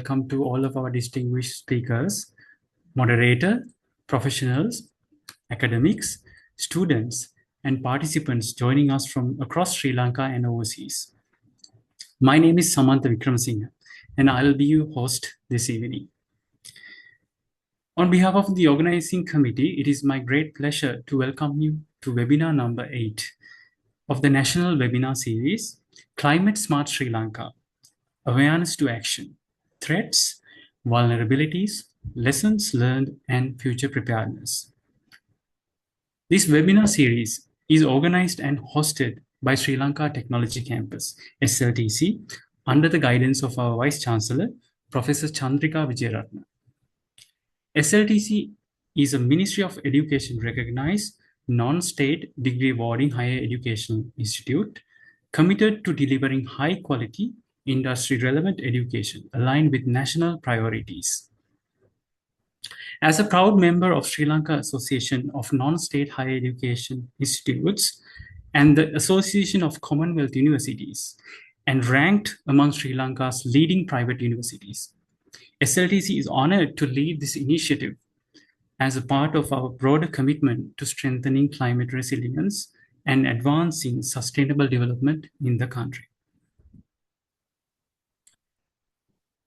welcome to all of our distinguished speakers, moderator, professionals, academics, students, and participants joining us from across Sri Lanka and overseas. My name is Samantha Wickramasinghe, and I'll be your host this evening. On behalf of the organizing committee, it is my great pleasure to welcome you to webinar number 8 of the national webinar series, Climate Smart Sri Lanka, Awareness to Action, Threats, Vulnerabilities, Lessons Learned, and Future Preparedness. This webinar series is organized and hosted by Sri Lanka Technology Campus, SLTC, under the guidance of our Vice Chancellor, Professor Chandrika Wijeyaratne. SLTC is a Ministry of Education recognized non-state degree awarding higher educational institute committed to delivering high-quality, industry-relevant education aligned with national priorities. As a proud member of Sri Lanka Association of Non-State Higher Education Institutes and the Association of Commonwealth Universities, and ranked among Sri Lanka's leading private universities, SLTC is honored to lead this initiative as a part of our broader commitment to strengthening climate resilience and advancing sustainable development in the country.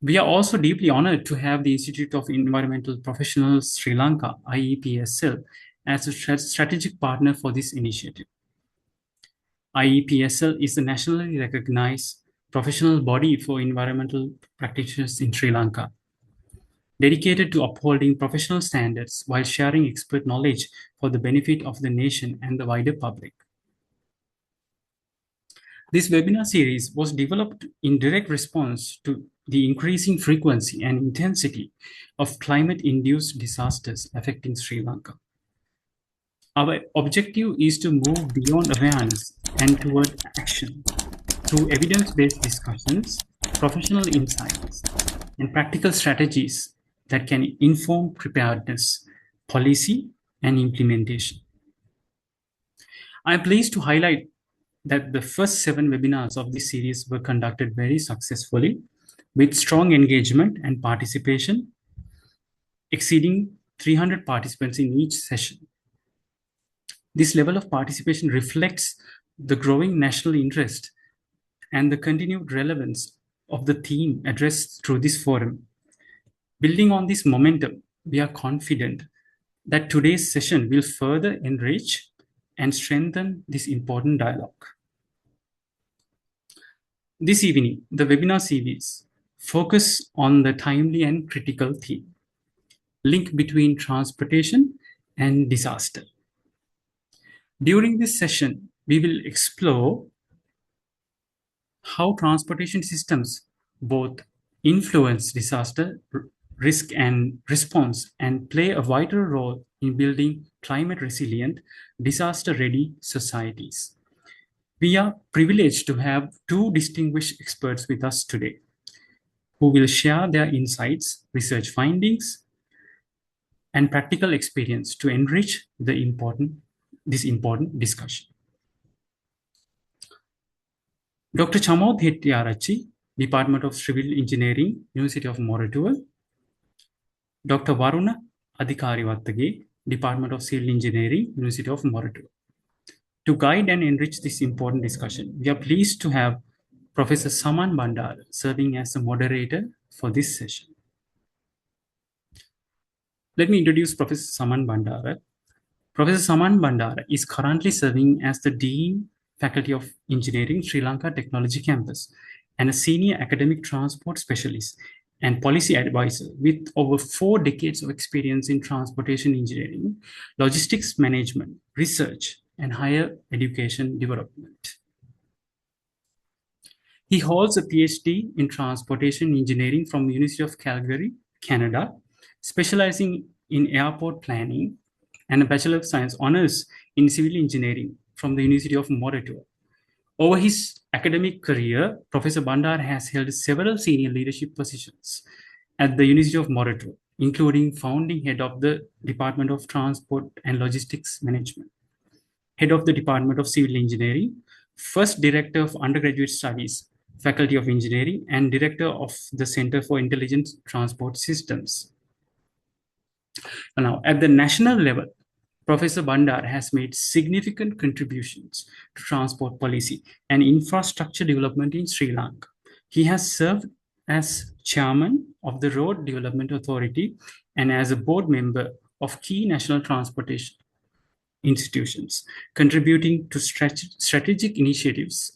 We are also deeply honored to have the Institute of Environmental Professionals Sri Lanka, IEPSL, as a strategic partner for this initiative. IEPSL is the nationally recognized professional body for environmental practitioners in Sri Lanka, dedicated to upholding professional standards while sharing expert knowledge for the benefit of the nation and the wider public. This webinar series was developed in direct response to the increasing frequency and intensity of climate-induced disasters affecting Sri Lanka. Our objective is to move beyond awareness and toward action through evidence-based discussions, professional insights, and practical strategies that can inform preparedness, policy, and implementation. I'm pleased to highlight that the first 7 webinars of this series were conducted very successfully with strong engagement and participation, exceeding 300 participants in each session. This level of participation reflects the growing national interest and the continued relevance of the theme addressed through this forum. Building on this momentum, we are confident that today's session will further enrich and strengthen this important dialogue. This evening, the webinar series focuses on the timely and critical theme, link between transportation and disaster. During this session, we will explore how transportation systems both influence disaster risk and response and play a vital role in building climate-resilient, disaster-ready societies. We are privileged to have 2 distinguished experts with us today who will share their insights, research findings, and practical experience to enrich this important discussion. Dr. Chamod Hettiarachchi, Department of Civil Engineering, University of Moratuwa. Dr. Varuna Adhikariwattage, Department of Civil Engineering, University of Moratuwa. To guide and enrich this important discussion, we are pleased to have Professor Saman Bandara serving as the moderator for this session. Let me introduce Professor Saman Bandara. Professor Saman Bandara is currently serving as the Dean, Faculty of Engineering, Sri Lanka Technology Campus, and a Senior Academic Transport Specialist and Policy Advisor with over 4 decades of experience in transportation engineering, logistics management, research, and higher education development. He holds a PhD in transportation engineering from the University of Calgary, Canada, specializing in airport planning, and a Bachelor of Science honors in civil engineering from the University of Moratuwa. Over his academic career, Professor Bandar has held several senior leadership positions at the University of Moratuwa, including founding head of the Department of Transport and Logistics Management, head of the Department of Civil Engineering, first director of undergraduate studies Faculty of Engineering, and Director of the Center for Intelligent Transport Systems. Now, at the national level, Professor Bandar has made significant contributions to transport policy and infrastructure development in Sri Lanka. He has served as chairman of the Road Development Authority and as a board member of key national transportation institutions, contributing to strategic initiatives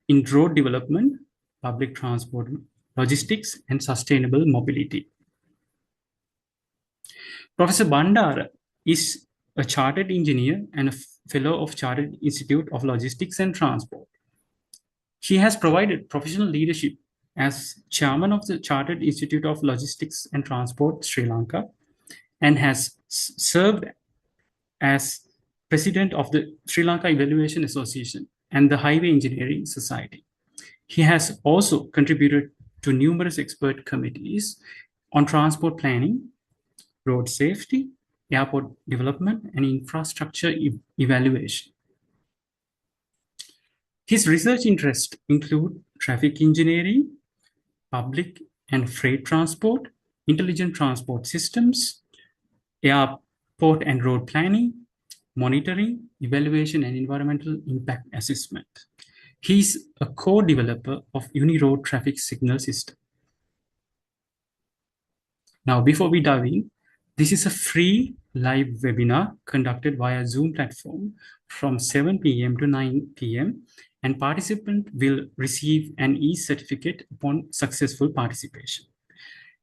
in road development, public transport, logistics, and sustainable mobility. Professor Bandar is a chartered engineer and a fellow of Chartered Institute of Logistics and Transport. He has provided professional leadership as chairman of the Chartered Institute of Logistics and Transport, Sri Lanka, and has served as president of the Sri Lanka Evaluation Association and the Highway Engineering Society. He has also contributed to numerous expert committees on transport planning, road safety, airport development, and infrastructure evaluation. His research interests include traffic engineering, public and freight transport, intelligent transport systems, airport and road planning, monitoring, evaluation, and environmental impact assessment. He is a co-developer of Uniroad traffic signal system. Now, before we dive in, this is a free live webinar conducted via Zoom platform from 7 p.m. to 9 p.m. and participant will receive an e-certificate upon successful participation.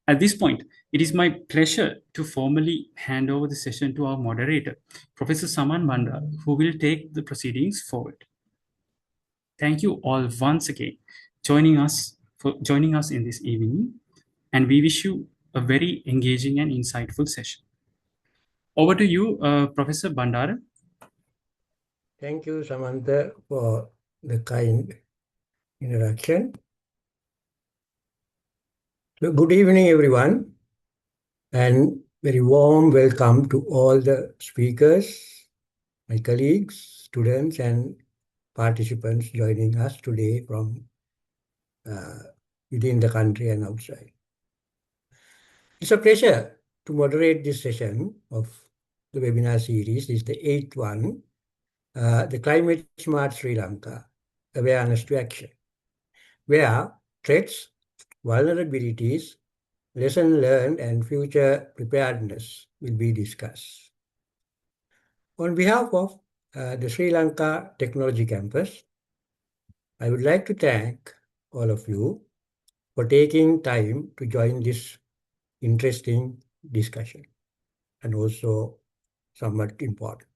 At this point, it is my pleasure to formally hand over the session to our moderator, Professor Saman Bandar, who will take the proceedings forward. Thank you all once again joining us in this evening, and we wish you a very engaging and insightful session. Over to you, Professor Bandara. Thank you, Samantha, for the kind introduction. So, good evening, everyone, and very warm welcome to all the speakers, my colleagues, students, and participants joining us today from within the country and outside. It's a pleasure to moderate this session of the webinar series. This is the 8th one, the Climate Smart Sri Lanka, Awareness to Action, where threats, vulnerabilities, lessons learned, and future preparedness will be discussed. On behalf of the Sri Lanka Technology Campus, I would like to thank all of you for taking time to join this interesting discussion and also somewhat important.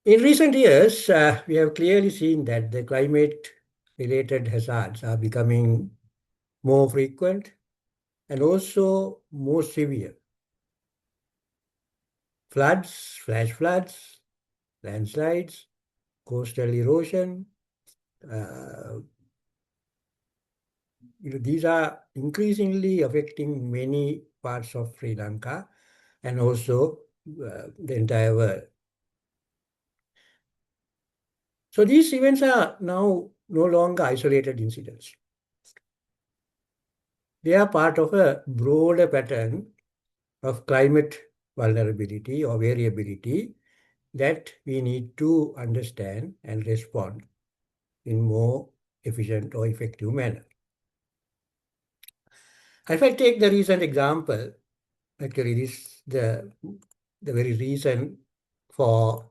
In recent years, we have clearly seen that the climate-related hazards are becoming more frequent and also more severe. Floods, flash floods, landslides, coastal erosion, these are increasingly affecting many parts of Sri Lanka and also the entire world. So these events are now no longer isolated incidents. They are part of a broader pattern of climate vulnerability or variability that we need to understand and respond in more efficient or effective manner. If I take the recent example, actually this the very reason for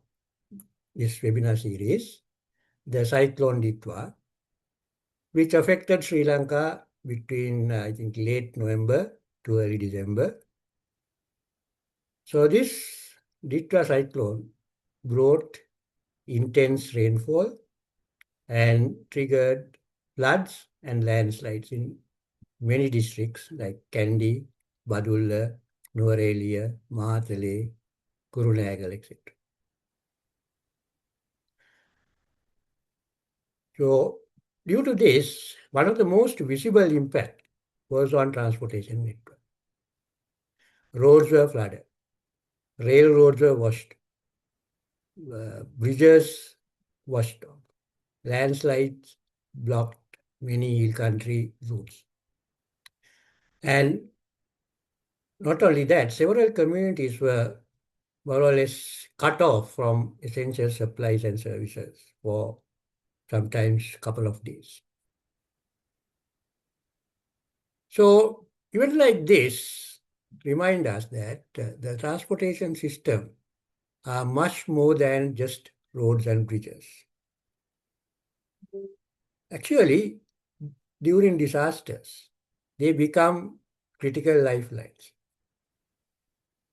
this webinar series, the Cyclone Ditwah, which affected Sri Lanka between, I think, late November to early December. So this Ditwah cyclone brought intense rainfall and triggered floods and landslides in many districts like Kandy, Badulla, Nuwara, Mahatale, Kurunegala, etc. So due to this, one of the most visible impact was on transportation network. Roads were flooded, railroads were washed, bridges washed off, landslides blocked many hill country routes. And not only that, several communities were more or less cut off from essential supplies and services for sometimes a couple of days. So events like this remind us that the transportation system are much more than just roads and bridges. Actually, during disasters, they become critical lifelines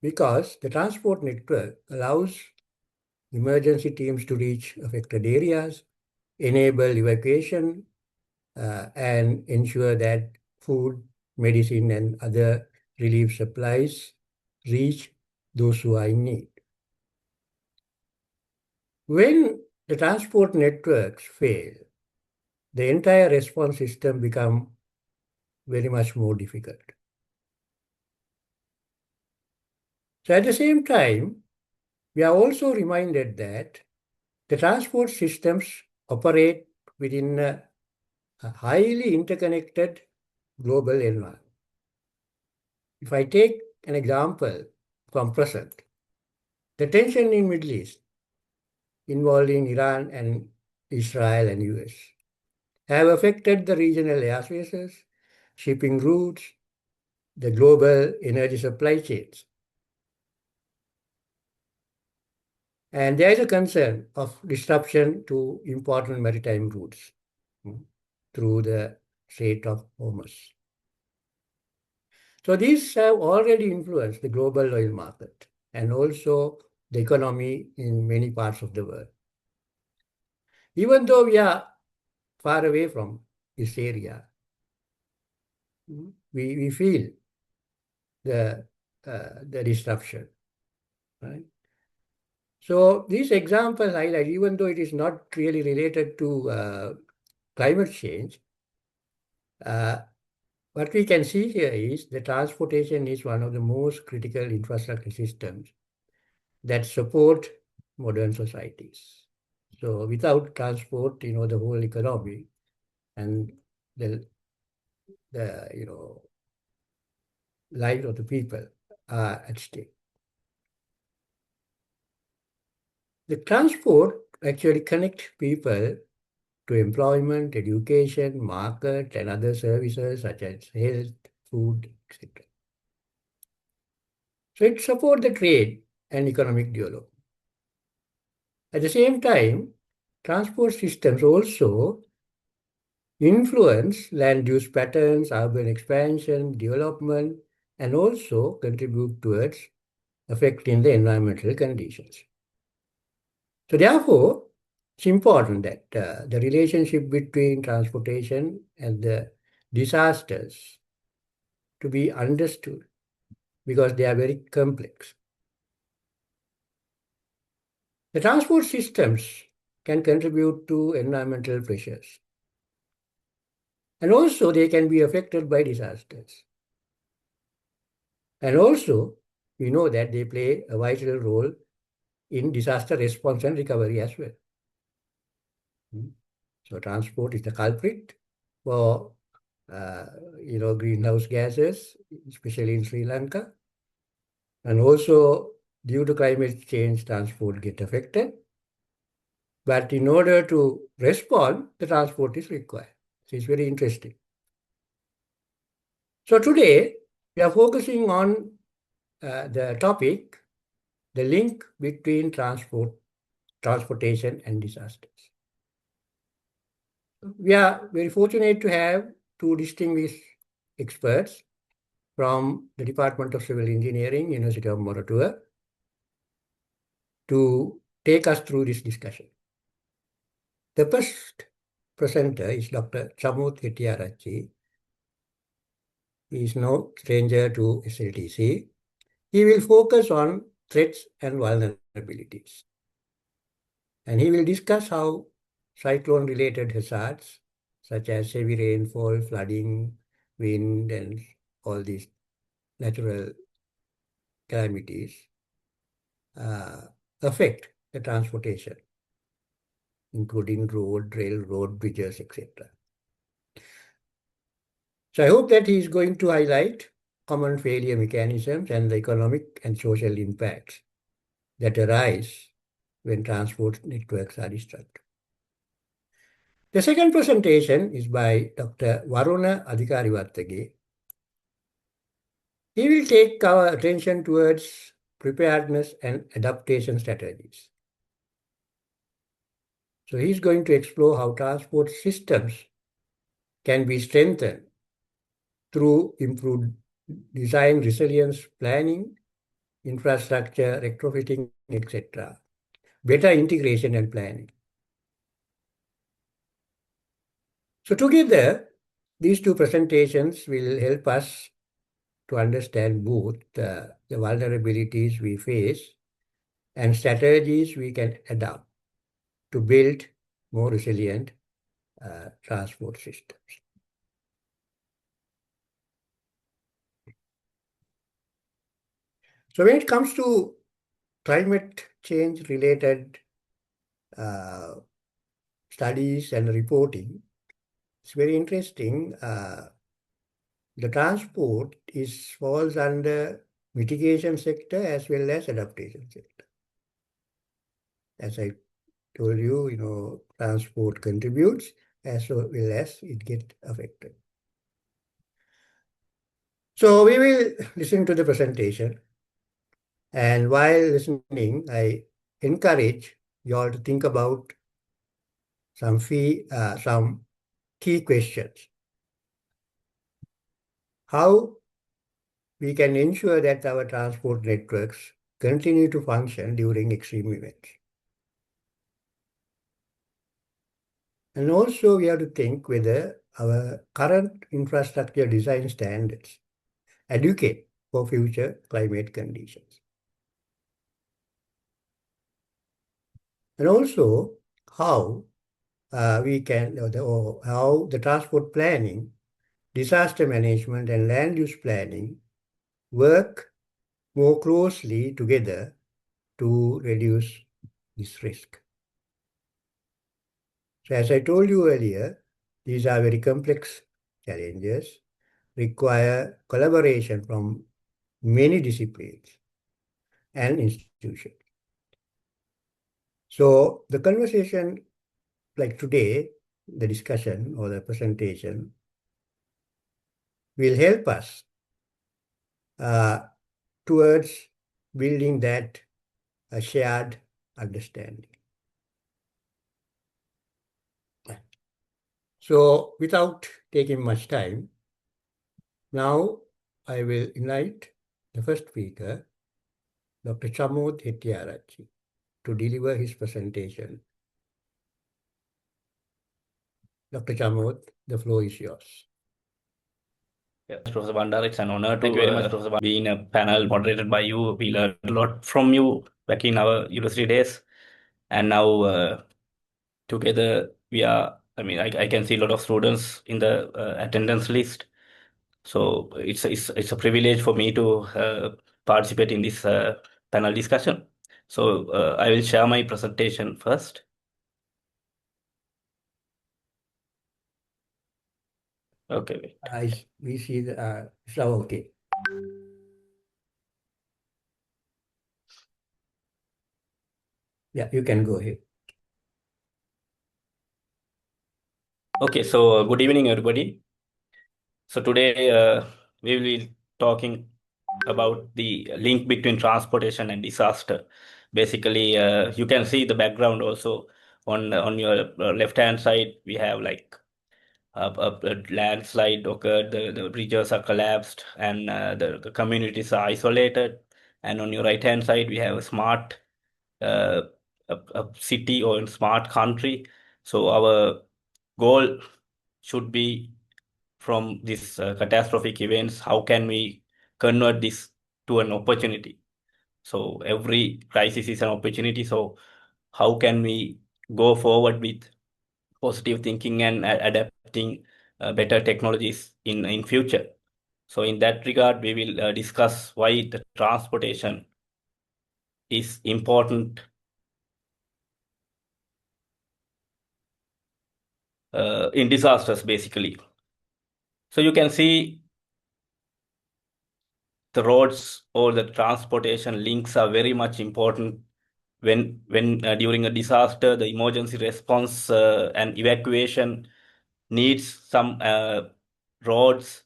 because the transport network allows emergency teams to reach affected areas, enable evacuation, and ensure that food, medicine, and other relief supplies reach those who are in need. When the transport networks fail, the entire response system becomes very much more difficult. So at the same time, we are also reminded that the transport systems operate within a highly interconnected global environment. If I take an example from present, the tension in Middle East involving Iran and Israel and US have affected the regional airspaces, shipping routes, the global energy supply chains. And there is a concern of disruption to important maritime routes through the Strait of Hormuz. So these have already influenced the global oil market and also the economy in many parts of the world. Even though we are far away from this area, we feel the disruption, right? So these examples highlight, even though it is not really related to climate change, what we can see here is the transportation is one of the most critical infrastructure systems that support modern societies. So without transport, the whole economy and the lives of the people are at stake. The transport actually connects people to employment, education, market, and other services such as health, food, etc. So it supports the trade and economic development. At the same time, transport systems also influence land use patterns, urban expansion, development, and also contribute towards affecting the environmental conditions. So therefore, it's important that the relationship between transportation and the disasters to be understood because they are very complex. The transport systems can contribute to environmental pressures. And also they can be affected by disasters. And also, we know that they play a vital role in disaster response and recovery as well. So transport is the culprit for greenhouse gases, especially in Sri Lanka. And also, due to climate change, transport get affected. But in order to respond, the transport is required. So it's very interesting. So today, we are focusing on the topic, the link between transportation and disasters. We are very fortunate to have two distinguished experts from the Department of Civil Engineering, University of Moratuwa, to take us through this discussion. The first presenter is Dr. Chamut Hettiarachchi. He is no stranger to SLTC. He will focus on threats and vulnerabilities. And he will discuss how cyclone-related hazards, such as heavy rainfall, flooding, wind, and all these natural calamities, affect the transportation. including road, railroad, bridges, etc. So I hope that he is going to highlight common failure mechanisms and the economic and social impacts that arise when transport networks are disrupted. The second presentation is by Dr. Varuna Adhikarivattage. He will take our attention towards preparedness and adaptation strategies. So he's going to explore how transport systems can be strengthened through improved design, resilience, planning, infrastructure, retrofitting, etc. Better integration and planning. So together, these two presentations will help us to understand both the vulnerabilities we face and strategies we can adopt to build more resilient transport systems. So when it comes to climate change related studies and reporting, it's very interesting. The transport falls under mitigation sector as well as adaptation sector. As I told you, transport contributes as well as it gets affected. So we will listen to the presentation. And while listening, I encourage you all to think about some key questions. How we can ensure that our transport networks continue to function during extreme events. And also we have to think whether our current infrastructure design standards adequate for future climate conditions. And also how we can, or how the transport planning, disaster management and land use planning work more closely together to reduce this risk. So as I told you earlier, these are very complex challenges, require collaboration from many disciplines and institutions. So the conversation like today, the discussion or the presentation will help us towards building that shared understanding. So without taking much time, now I will invite the first speaker, Dr. Chamod Hettiarachchi, to deliver his presentation. Dr. Chamod, the floor is yours. Yes, Professor Bandar, it's an honor to be in a panel moderated by you. We learned a lot from you back in our university days. And now together we are, I can see a lot of students in the attendance list. So it's a privilege for me to participate in this panel discussion. So I will share my presentation first. Okay, wait. We see the, okay. Yeah, you can go ahead. Okay, so good evening, everybody. So today we will be talking about the link between transportation and disaster. Basically, you can see the background also on your left-hand side. We have like a landslide occurred, the bridges are collapsed, and the communities are isolated. And on your right-hand side, we have a smart uh, a city or a smart country. So our goal should be from these catastrophic events, how can we convert this to an opportunity? So every crisis is an opportunity. So how can we go forward with positive thinking and adapting better technologies in future? So in that regard, we will discuss why the transportation is important in disasters, basically. So you can see the roads or the transportation links are very much important when during a disaster, the emergency response and evacuation needs some roads.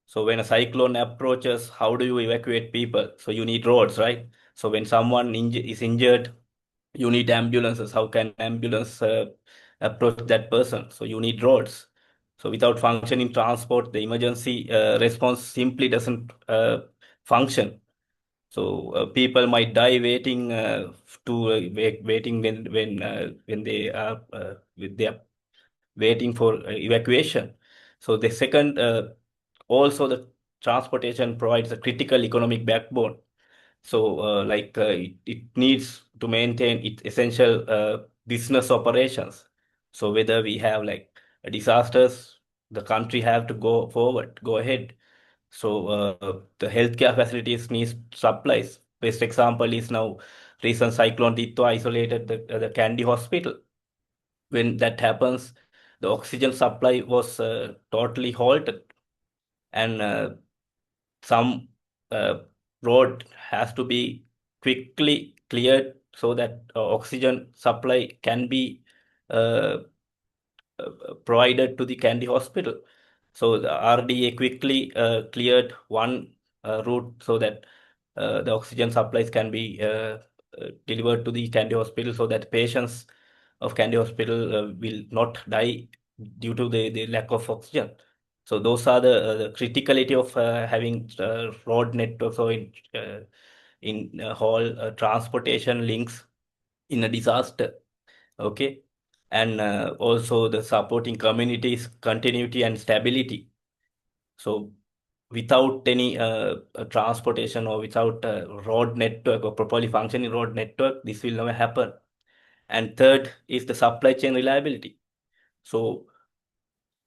So when a cyclone approaches, how do you evacuate people? So you need roads, right? So when someone is injured, you need ambulances. How can ambulance approach that person? So you need roads. So without functioning transport, the emergency response simply doesn't function. So people might die waiting waiting when they are waiting for evacuation. So the second, also the transportation provides a critical economic backbone. So it needs to maintain its essential business operations. So whether we have like disasters, the country have to go forward, go ahead. So the healthcare facilities need supplies. Best example is now recent cyclone Ditwah isolated the Kandy hospital. When that happens, the oxygen supply was totally halted, and some uh, road has to be quickly cleared so that oxygen supply can be uh, provided to the Kandy hospital. So the RDA quickly cleared one route so that the oxygen supplies can be delivered to the Kandy hospital, so that patients of Kandy hospital will not die due to the lack of oxygen. So those are the criticality of having road networks or in whole transportation links in a disaster. Okay, and also the supporting communities continuity and stability. So without any transportation or without a road network or properly functioning road network, this will never happen. And third is the supply chain reliability. So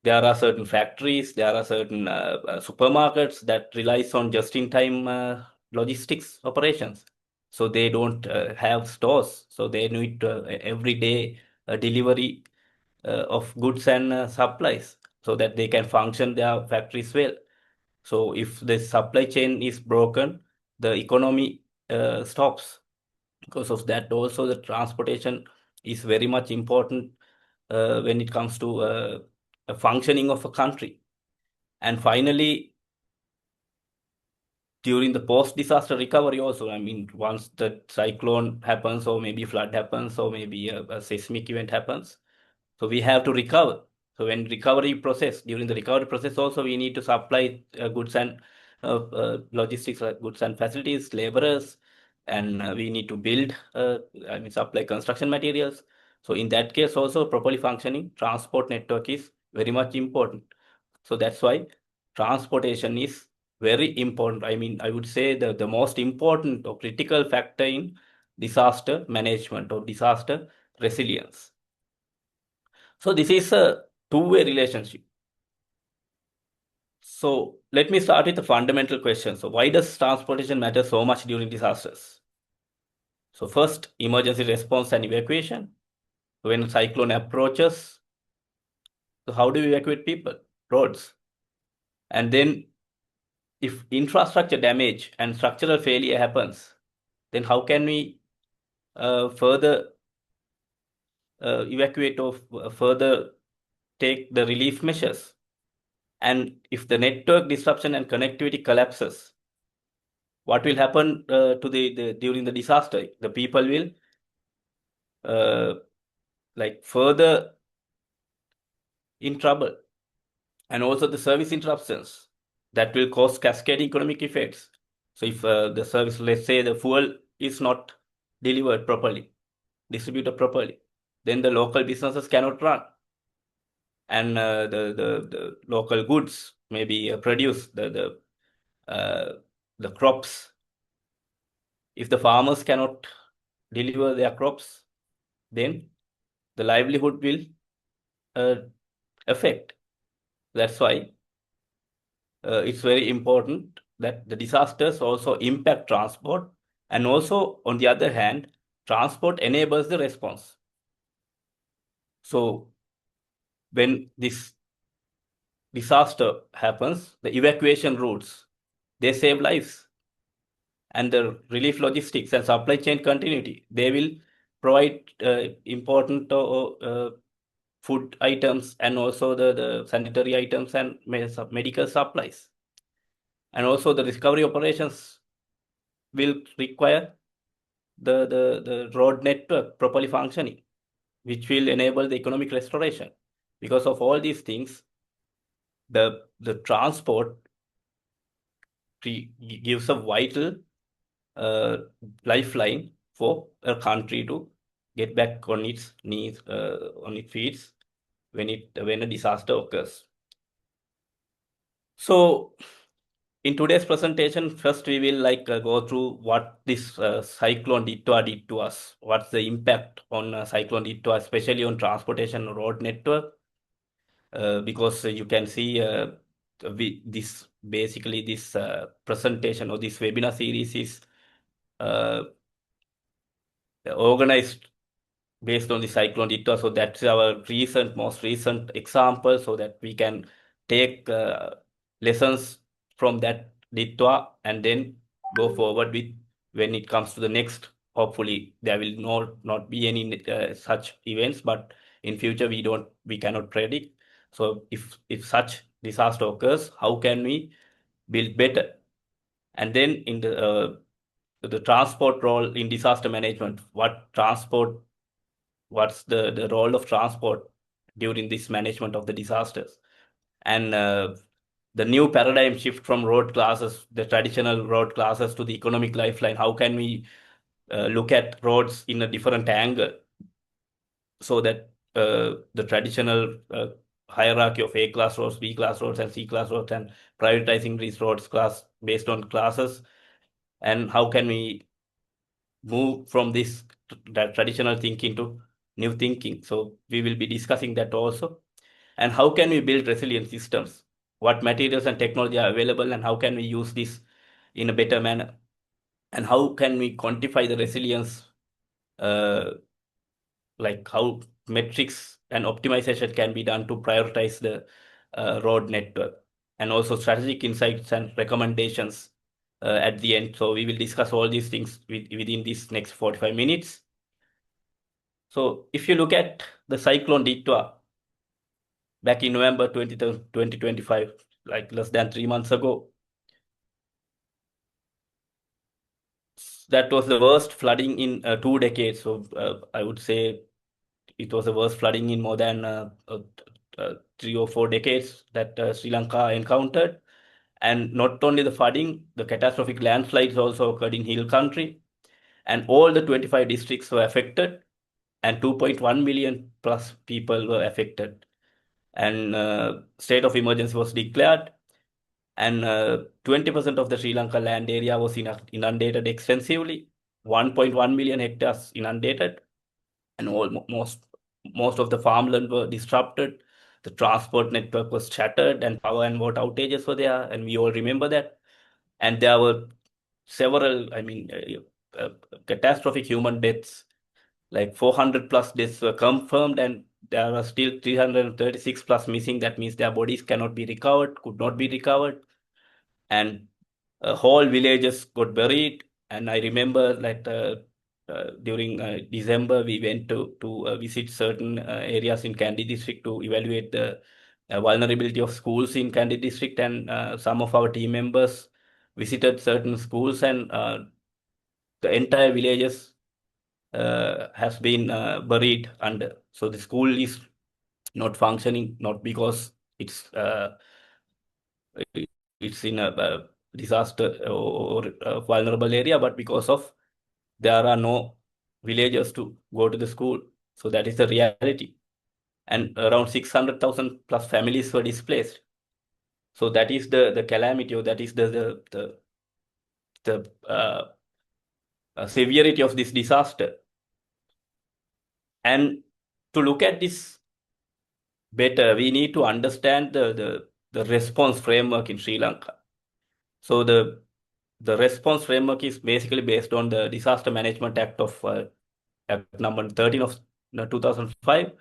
there are certain factories, there are certain supermarkets that relies on just-in-time logistics operations. So they don't have stores, so they need every day delivery of goods and supplies so that they can function their factories well. So if the supply chain is broken, the economy stops. Because of that, also the transportation is very much important when it comes to a functioning of a country. And finally, during the post-disaster recovery also, I mean, once the cyclone happens or maybe flood happens or maybe a seismic event happens, so we have to recover. So when during the recovery process also, we need to supply goods and logistics, goods and facilities, laborers, and we need to build, supply construction materials. So in that case also, properly functioning transport network is very much important. So that's why transportation is very important. I mean, I would say the most important or critical factor in disaster management or disaster resilience. So this is a two-way relationship. So let me start with the fundamental question. So why does transportation matter so much during disasters? So first, emergency response and evacuation. When a cyclone approaches, so how do we evacuate people? Roads. And then if infrastructure damage and structural failure happens, then how can we further evacuate or further take the relief measures? And if the network disruption and connectivity collapses, what will happen to during the disaster? The people will further in trouble, and also the service interruptions that will cause cascading economic effects. So if the service, let's say the fuel is not delivered properly, distributed properly, then the local businesses cannot run, and the local goods maybe produce the crops. If the farmers cannot deliver their crops, then the livelihood will affect. That's why it's very important that the disasters also impact transport, and also on the other hand, transport enables the response. So when this disaster happens, the evacuation routes, they save lives. And the relief logistics and supply chain continuity, they will provide important food items and also the sanitary items and medical supplies. And also the recovery operations will require the road network properly functioning, which will enable the economic restoration. Because of all these things, the transport gives a vital lifeline for a country to get back on its knees, on its feet when a disaster occurs. So in today's presentation, first we will go through what this cyclone Ditwah did to us. What's the impact on cyclone Ditwah, especially on transportation road network? Because you can see this presentation or this webinar series is organized based on the cyclone Ditwah. So that's our most recent example, so that we can take lessons from that Ditwah and then go forward with when it comes to the next. Hopefully, there will not be any such events, but in future we cannot predict. So if such disaster occurs, how can we build better? And then in the transport role in disaster management, what's the role of transport during this management of the disasters? And the new paradigm shift from the traditional road classes to the economic lifeline. How can we look at roads in a different angle so that the traditional hierarchy of A class roads, B class roads, and C class roads, and prioritizing these roads based on classes, and how can we move from that traditional thinking to new thinking? So we will be discussing that also. And how can we build resilient systems? What materials and technology are available, and how can we use this in a better manner? And how can we quantify the resilience, like how metrics and optimization can be done to prioritize the road network, and also strategic insights and recommendations at the end. So we will discuss all these things within this next 45 minutes. So if you look at the cyclone Ditwah back in November 2025, like less than 3 months ago, that was the worst flooding in 2 decades. So I would say it was the worst flooding in more than 3 or 4 decades that Sri Lanka encountered. And not only the flooding, the catastrophic landslides also occurred in hill country, and all the 25 districts were affected, and 2.1 million plus people were affected. And state of emergency was declared, and 20% of the Sri Lanka land area was inundated extensively, 1.1 million hectares inundated, and most of the farmland were disrupted. The transport network was shattered, and power and water outages were there, and we all remember that. And there were several, catastrophic human deaths, like 400 plus deaths were confirmed, and there are still 336 plus missing. That means their bodies could not be recovered, and whole villages got buried. And I remember during December, we went to visit certain areas in Kandy district to evaluate the vulnerability of schools in Kandy district, and some of our team members visited certain schools, and the entire villages has been buried under. So the school is not functioning, not because it's in a disaster or a vulnerable area, but because of there are no villagers to go to the school. So that is the reality. And around 600,000 plus families were displaced. So that is the calamity, or that is the severity of this disaster. And to look at this better, we need to understand the response framework in Sri Lanka. So the response framework is basically based on the Disaster Management Act of Act number 13 of 2005,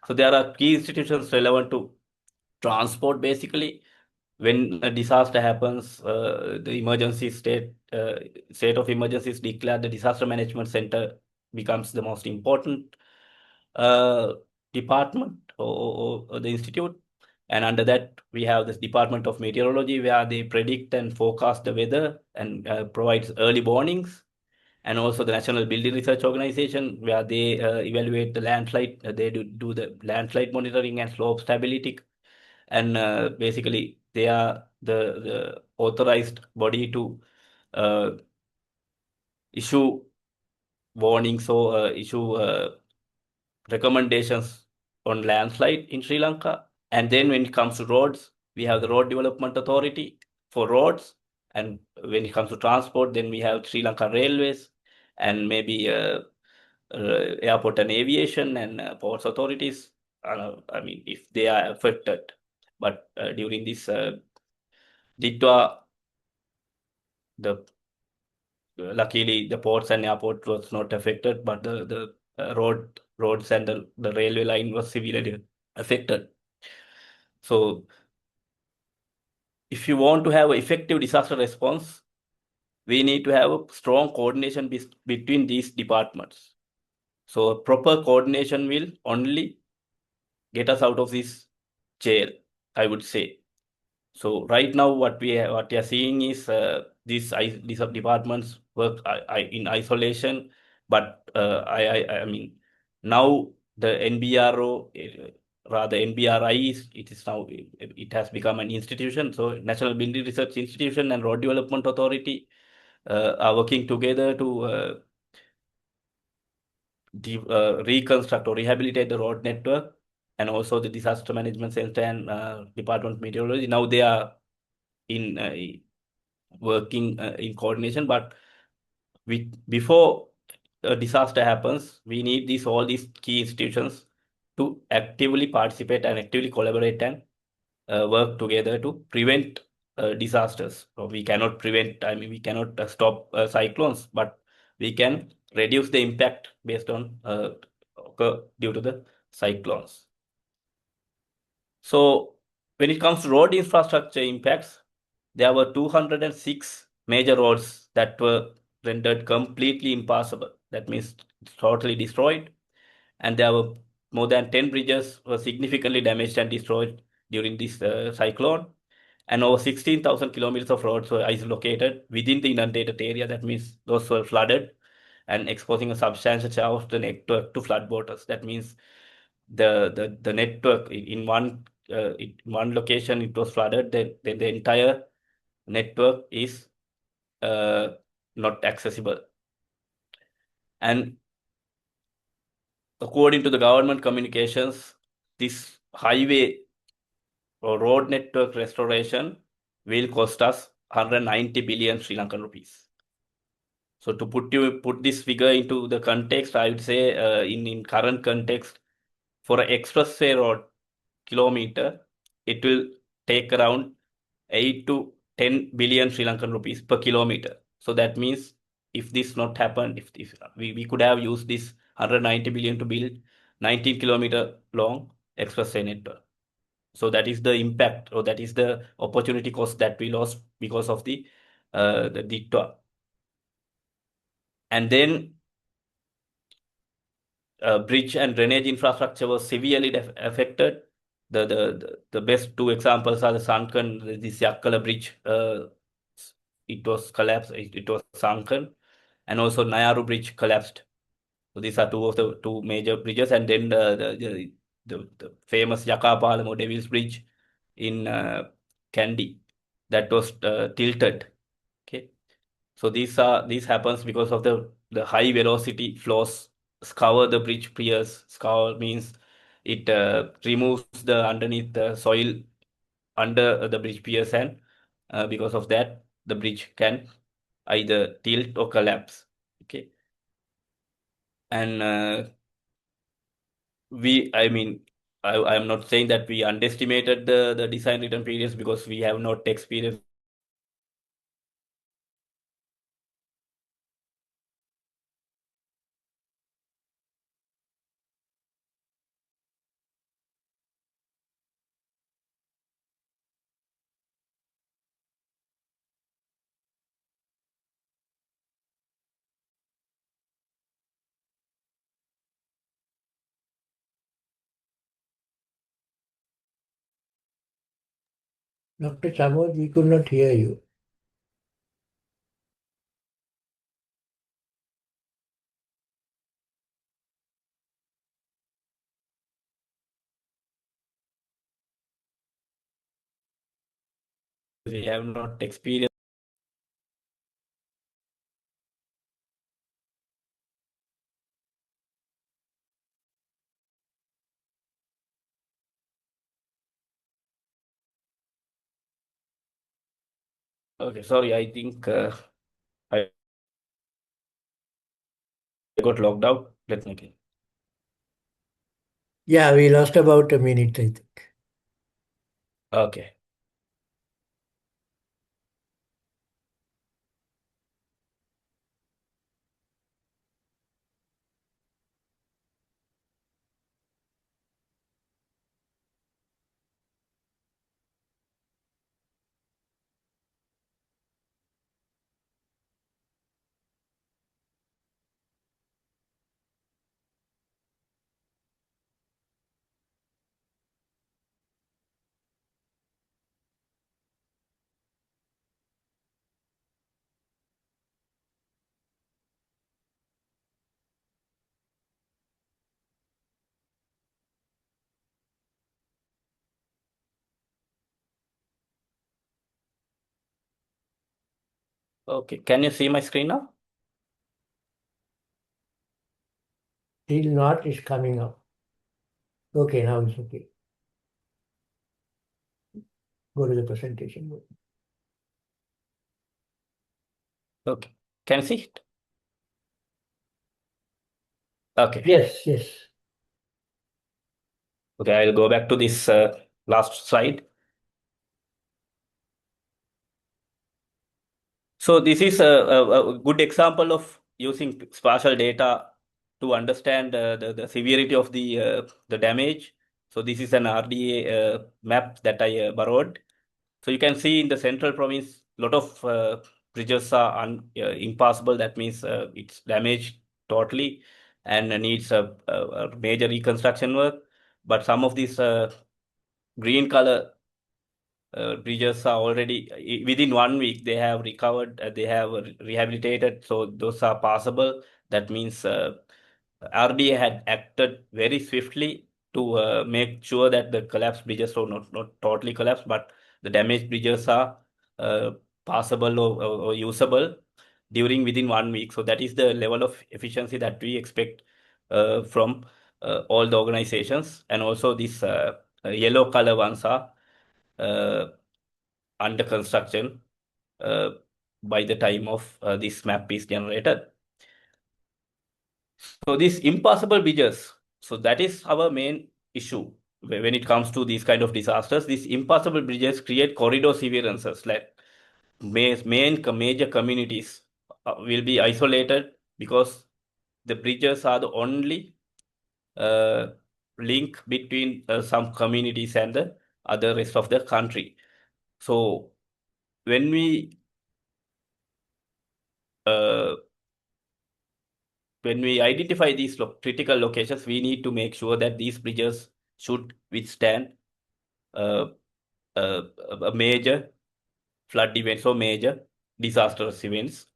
So there are key institutions relevant to transport. Basically, when a disaster happens, the emergency state of emergency is declared. The disaster management center becomes the most important uh, department or the institute. And under that, we have this Department of Meteorology, where they predict and forecast the weather and provides early warnings. And also the National Building Research Organization, where they evaluate the landslide. They do the landslide monitoring and slope stability. And basically, they are the authorized body to uh, issue warnings or issue recommendations on landslide in Sri Lanka. And then when it comes to roads, we have the Road Development Authority for roads. And when it comes to transport, then we have Sri Lanka Railways and maybe airport and aviation and ports authorities. I mean, if they are affected. But during this Ditwah, luckily the ports and airport was not affected, but the roads and the railway line was severely affected. So if you want to have effective disaster response, we need to have a strong coordination between these departments. So proper coordination will only get us out of this jail, I would say. So right now, what we are seeing is these departments work in isolation. But I mean, now the NBRO, rather NBRI, it is now it has become an institution. So National Building Research Institution and Road Development Authority are working together to reconstruct or rehabilitate the road network, and also the Disaster Management Center and Department of Meteorology. Now they are in working in coordination. But before a disaster happens, we need all these key institutions to actively participate and actively collaborate and work together to prevent disasters. So we cannot prevent, I mean, we cannot stop cyclones, but we can reduce the impact based on occur due to the cyclones. So when it comes to road infrastructure impacts, there were 206 major roads that were rendered completely impassable. That means totally destroyed. And there were more than 10 bridges were significantly damaged and destroyed during this cyclone. And over 16,000 kilometers of roads were isolated within the inundated area. That means those were flooded and exposing a substantial share of the network to floodwaters. That means the network in one location it was flooded, then the entire network is not accessible. And according to the government communications, this highway or road network restoration will cost us 190 billion Sri Lankan rupees. So to put this figure into the context, I would say in current context, for an expressway road kilometer, it will take around 8 to 10 billion Sri Lankan rupees per kilometer. So that means if this not happened, if we could have used this 190 billion to build 19-kilometer long expressway network. So that is the impact, or that is the opportunity cost that we lost because of the Ditwah. And then bridge and drainage infrastructure was severely affected. The best two examples are the sunken, this Yakkala bridge. It was collapsed. It was sunken, and also Nayaru bridge collapsed. So these are two of the two major bridges, and then the famous Yakapalamo or Devil's Bridge in Kandy that was tilted. Okay, so these happens because of the high velocity flows scour the bridge piers. Scour means it removes the underneath the soil under the bridge piers, and because of that the bridge can either tilt or collapse. Okay, and I mean, I'm not saying that we underestimated the design return periods, because we have not experienced Dr. Chamod, we could not hear you. We have not experienced. Okay, sorry, I think I got logged out. Let me again. Yeah, we lost about a minute, I think. Okay. Okay, can you see my screen now? Still not is coming up. Okay, now it's okay. Go to the presentation mode. Okay, can you see it? Okay. Yes, yes. Okay, I'll go back to this last slide. So this is a good example of using spatial data to understand the severity of the damage. So this is an RDA map that I borrowed. So you can see in the central province, a lot of bridges are impassable. That means it's damaged totally and needs a major reconstruction work. But some of these green color bridges are already within 1 week they have recovered, they have rehabilitated, so those are passable. That means RDA had acted very swiftly to make sure that the collapsed bridges are not totally collapsed, but the damaged bridges are uh, passable or usable within 1 week. So that is the level of efficiency that we expect from all the organizations. And also these yellow color ones are uh, under construction by the time of this map is generated. So these impassable bridges, so that is our main issue when it comes to these kind of disasters. These impassable bridges create corridor severances, like major communities will be isolated because the bridges are the only uh, link between some communities and the other rest of the country. So when we uh, identify these critical locations, we need to make sure that these bridges should withstand uh, uh, a major flood events or major disastrous events.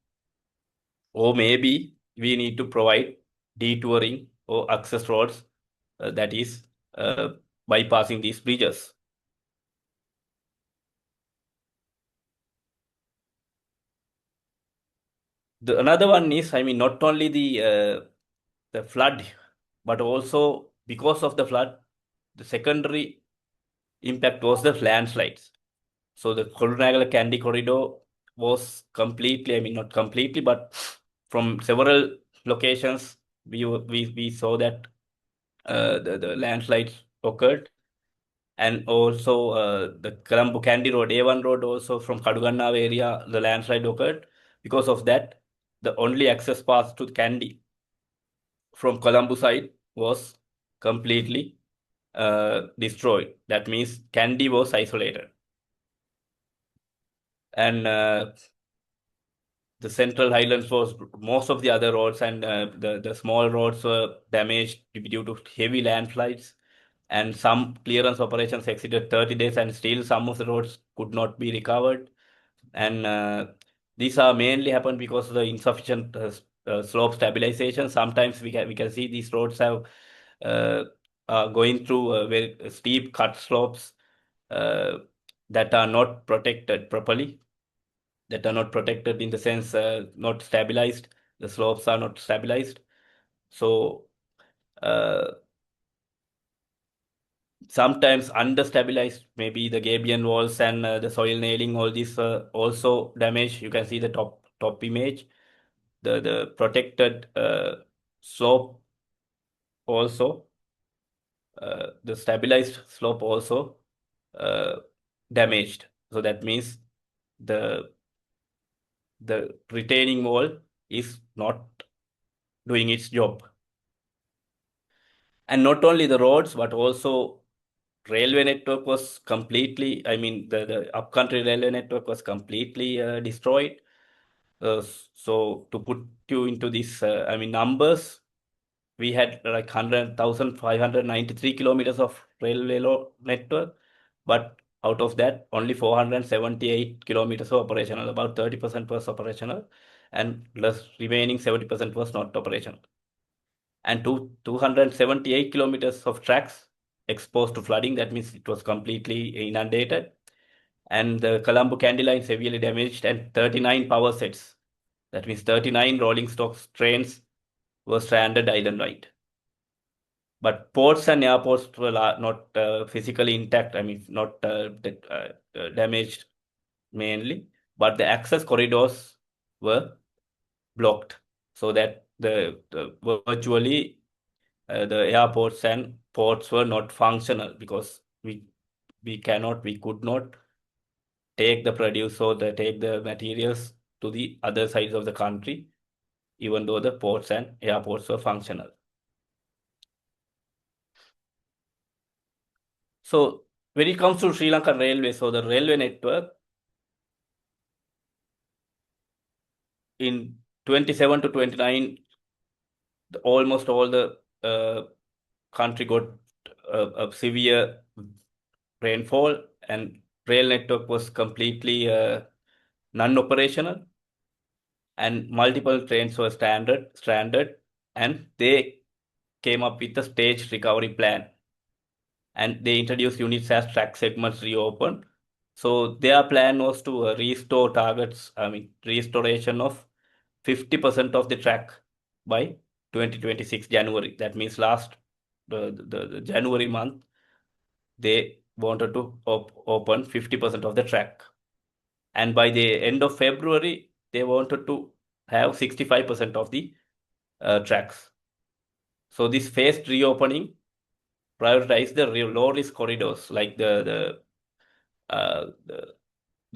Or maybe we need to provide detouring or access roads that is bypassing these bridges. Another one is, I mean, not only the flood, but also because of the flood, the secondary impact was the landslides. So the Kurunagala-Kandy corridor was completely, I mean, not completely, but from several locations, we saw that the landslides occurred. And also the Colombo-Kandy road, A1 road, also from Kadugannav area, the landslide occurred. Because of that, the only access path to Kandy from Colombo side was completely destroyed. That means Kandy was isolated. And the central highlands was most of the other roads, and the small roads were damaged due to heavy landslides. And some clearance operations exceeded 30 days, and still some of the roads could not be recovered. And these are mainly happened because of the insufficient slope stabilization. Sometimes we can see these roads have are going through very steep cut slopes that are not protected properly, that are not protected in the sense not stabilized. The slopes are not stabilized. So sometimes understabilized, maybe the gabion walls and the soil nailing, all these also damaged. You can see the top image. The protected slope also, the stabilized slope also damaged. So that means the retaining wall is not doing its job. And not only the roads, but also railway network was completely, I mean, the upcountry railway network was completely destroyed. So to put you into this, I mean, numbers, we had like 100,593 kilometers of railway network, but out of that, only 478 kilometers were operational. About 30% was operational, and less remaining 70% was not operational. And 278 kilometers of tracks exposed to flooding. That means it was completely inundated. And the Colombo Candy line severely damaged, and 39 power sets. That means 39 rolling stock trains were stranded island-wide. But ports and airports were not physically intact, I mean, not damaged mainly, but the access corridors were blocked, so that the virtually the airports and ports were not functional, because we could not take the produce or take the materials to the other sides of the country, even though the ports and airports were functional. So when it comes to Sri Lankan Railway, so the railway network in 27 to 29, almost all the country got a severe rainfall, and rail network was completely non-operational, and multiple trains were stranded, and they came up with a staged recovery plan, and they introduced units as track segments reopened. So their plan was to restore targets, I mean, restoration of 50% of the track by 2026 January. That means last the January month, they wanted to open 50% of the track. And by the end of February, they wanted to have 65% of the tracks. So this phased reopening prioritized the low risk corridors like the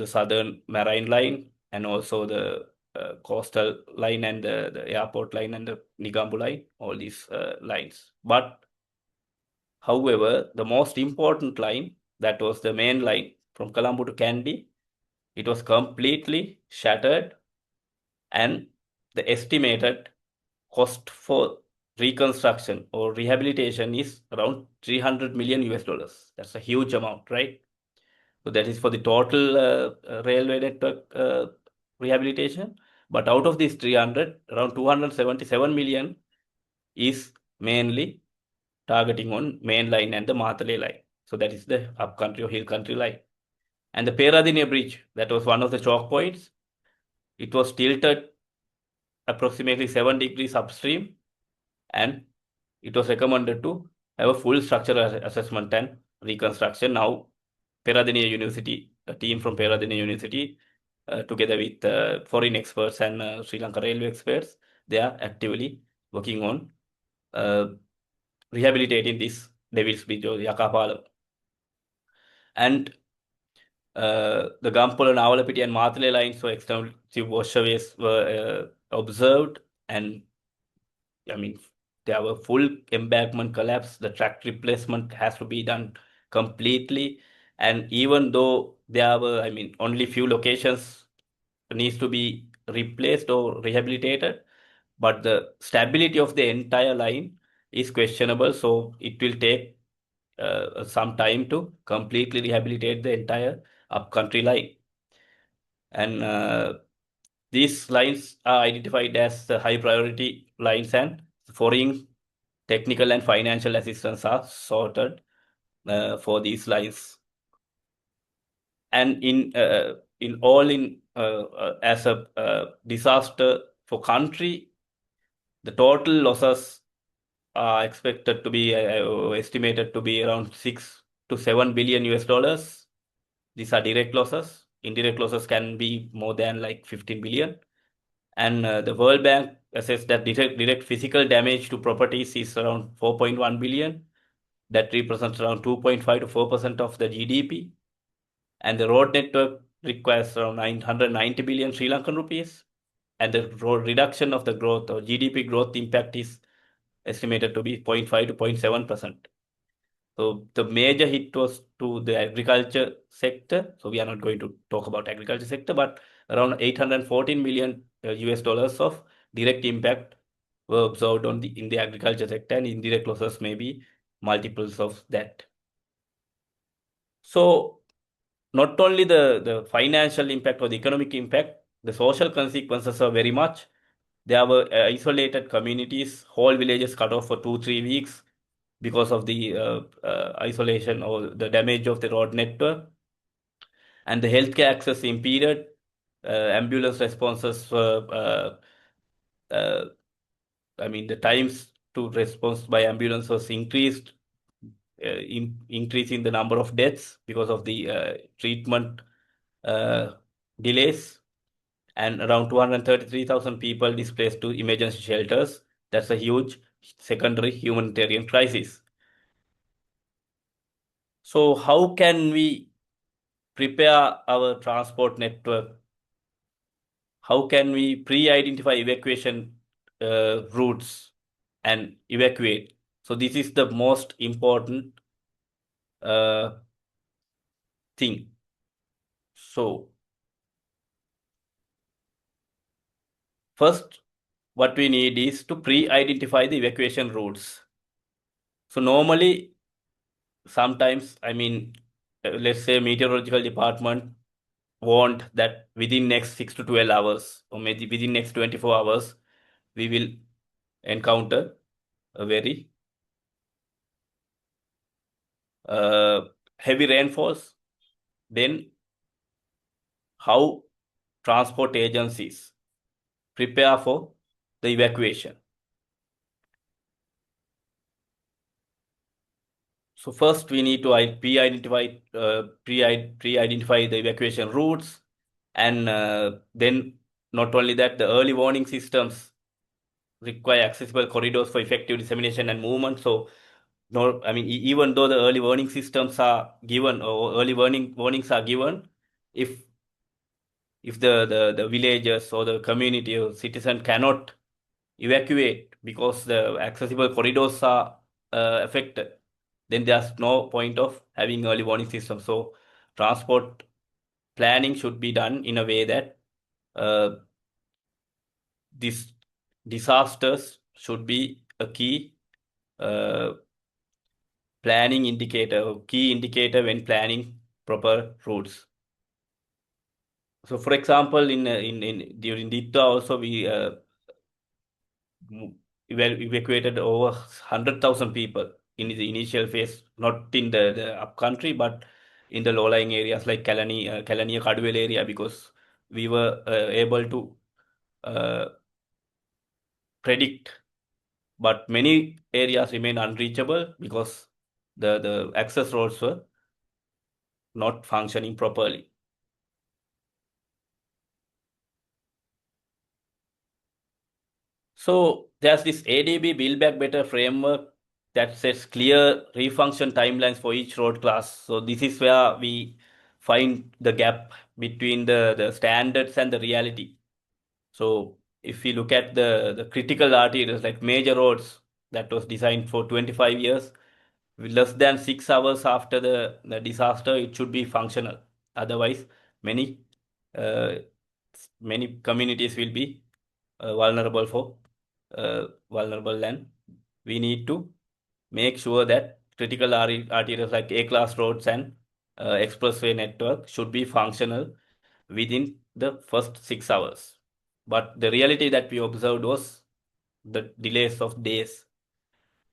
southern marine line, and also the coastal line, and the airport line, and the Nigambu line, all these lines. But however, the most important line, that was the main line from Colombo to Kandy, it was completely shattered, and the estimated cost for reconstruction or rehabilitation is around 300 million US dollars. That's a huge amount, right? So that is for the total railway network rehabilitation. But out of these 300, around 277 million is mainly targeting on main line and the Matale line. So that is the upcountry or hill country line. And the Peradeniya bridge, that was one of the choke points. It was tilted approximately 7 degrees upstream, and it was recommended to have a full structural assessment and reconstruction. Now, Peradeniya University, a team from Peradeniya University, together with foreign experts and Sri Lanka railway experts, they are actively working on rehabilitating this Devil's Bridge or Yakapalam. And the Gampola, Navalapiti, and Matale lines for extensive washaways were observed, and I mean, there were full embankment collapse. The track replacement has to be done completely. And even though there were, I mean, only few locations needs to be replaced or rehabilitated, but the stability of the entire line is questionable. So it will take some time to completely rehabilitate the entire upcountry line. And these lines are identified as the high priority lines, and foreign technical and financial assistance are sorted for these lines. And as a disaster for country, the total losses are expected to be estimated to be around 6 to 7 billion US dollars. These are direct losses. Indirect losses can be more than like 15 billion. And the World Bank assessed that direct physical damage to properties is around 4.1 billion. That represents around 2.5 to 4% of the GDP. And the road network requires around 990 billion Sri Lankan rupees. And the reduction of the growth or GDP growth impact is estimated to be 0.5 to 0.7%. So the major hit was to the agriculture sector. So we are not going to talk about agriculture sector, but around 814 million US dollars of direct impact were observed in the agriculture sector, and indirect losses may be multiples of that. So not only the financial impact or the economic impact, the social consequences are very much. There were isolated communities, whole villages cut off for 2-3 weeks because of the isolation or the damage of the road network, and the healthcare access impeded. Ambulance responses were, the times to response by ambulance was increased, increasing the number of deaths because of the treatment delays, and around 233,000 people displaced to emergency shelters. That's a huge secondary humanitarian crisis. So how can we prepare our transport network? How can we pre-identify evacuation routes and evacuate? So this is the most important thing. So first, what we need is to pre-identify the evacuation routes. So normally, sometimes, let's say meteorological department want that within next 6 to 12 hours or maybe within next 24 hours, we will encounter a very heavy rainfalls. Then how transport agencies prepare for the evacuation. So first we need to pre-identify the evacuation routes, and then not only that, the early warning systems require accessible corridors for effective dissemination and movement. So even though the early warning systems are given or early warnings are given, if the villagers or the community or citizen cannot evacuate because the accessible corridors are affected, then there's no point of having early warning system. So transport planning should be done in a way that these disasters should be a key planning indicator, or key indicator when planning proper routes. So, for example, during Ditwah also we evacuated over 100,000 people in the initial phase, not in the upcountry, but in the low-lying areas like Kalaniya Kaduvel area, because we were able to predict, but many areas remain unreachable because the access roads were not functioning properly. So there's this ADB Build Back Better framework that sets clear refunction timelines for each road class. So this is where we find the gap between the standards and the reality. So if we look at the critical arteries like major roads that was designed for 25 years, less than 6 hours after the disaster, it should be functional. Otherwise, many communities will be vulnerable, and we need to make sure that critical arteries like A-class roads and expressway network should be functional within the first 6 hours. But the reality that we observed was the delays of days.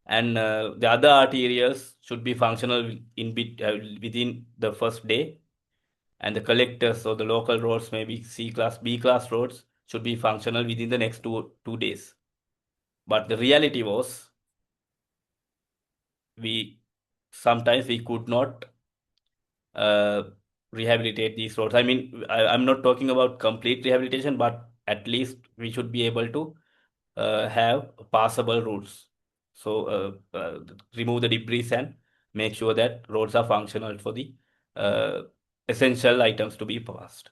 And the other arterials should be functional within the first day. And the collectors or the local roads, maybe C class, B class roads, should be functional within the next two days. But the reality was, sometimes we could not rehabilitate these roads. I mean, I'm not talking about complete rehabilitation, but at least we should be able to have passable routes. So remove the debris and make sure that roads are functional for the essential items to be passed.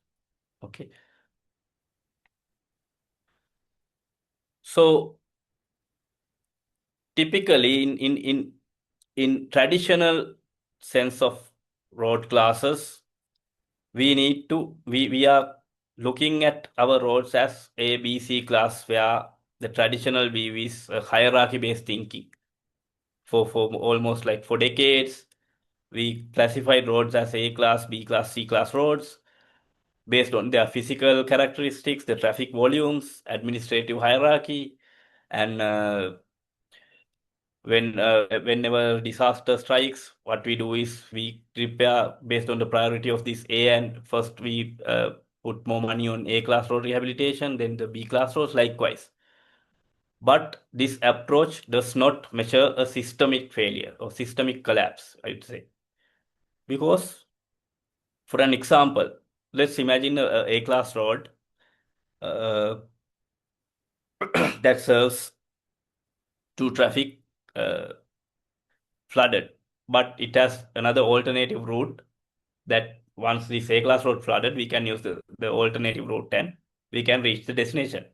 Okay. So typically in traditional sense of road classes, we are looking at our roads as A, B, C class, where the traditional view is hierarchy-based thinking. For almost like for decades, we classified roads as A class, B class, C class roads based on their physical characteristics, the traffic volumes, administrative hierarchy, and whenever disaster strikes, what we do is we prepare based on the priority of this A, and first we put more money on A class road rehabilitation, then the B class roads likewise. But this approach does not measure a systemic failure or systemic collapse, I would say. Because, for an example, let's imagine a A-class road uh, that serves to traffic flooded, but it has another alternative route that once this A-class road flooded, we can use the alternative route and we can reach the destination.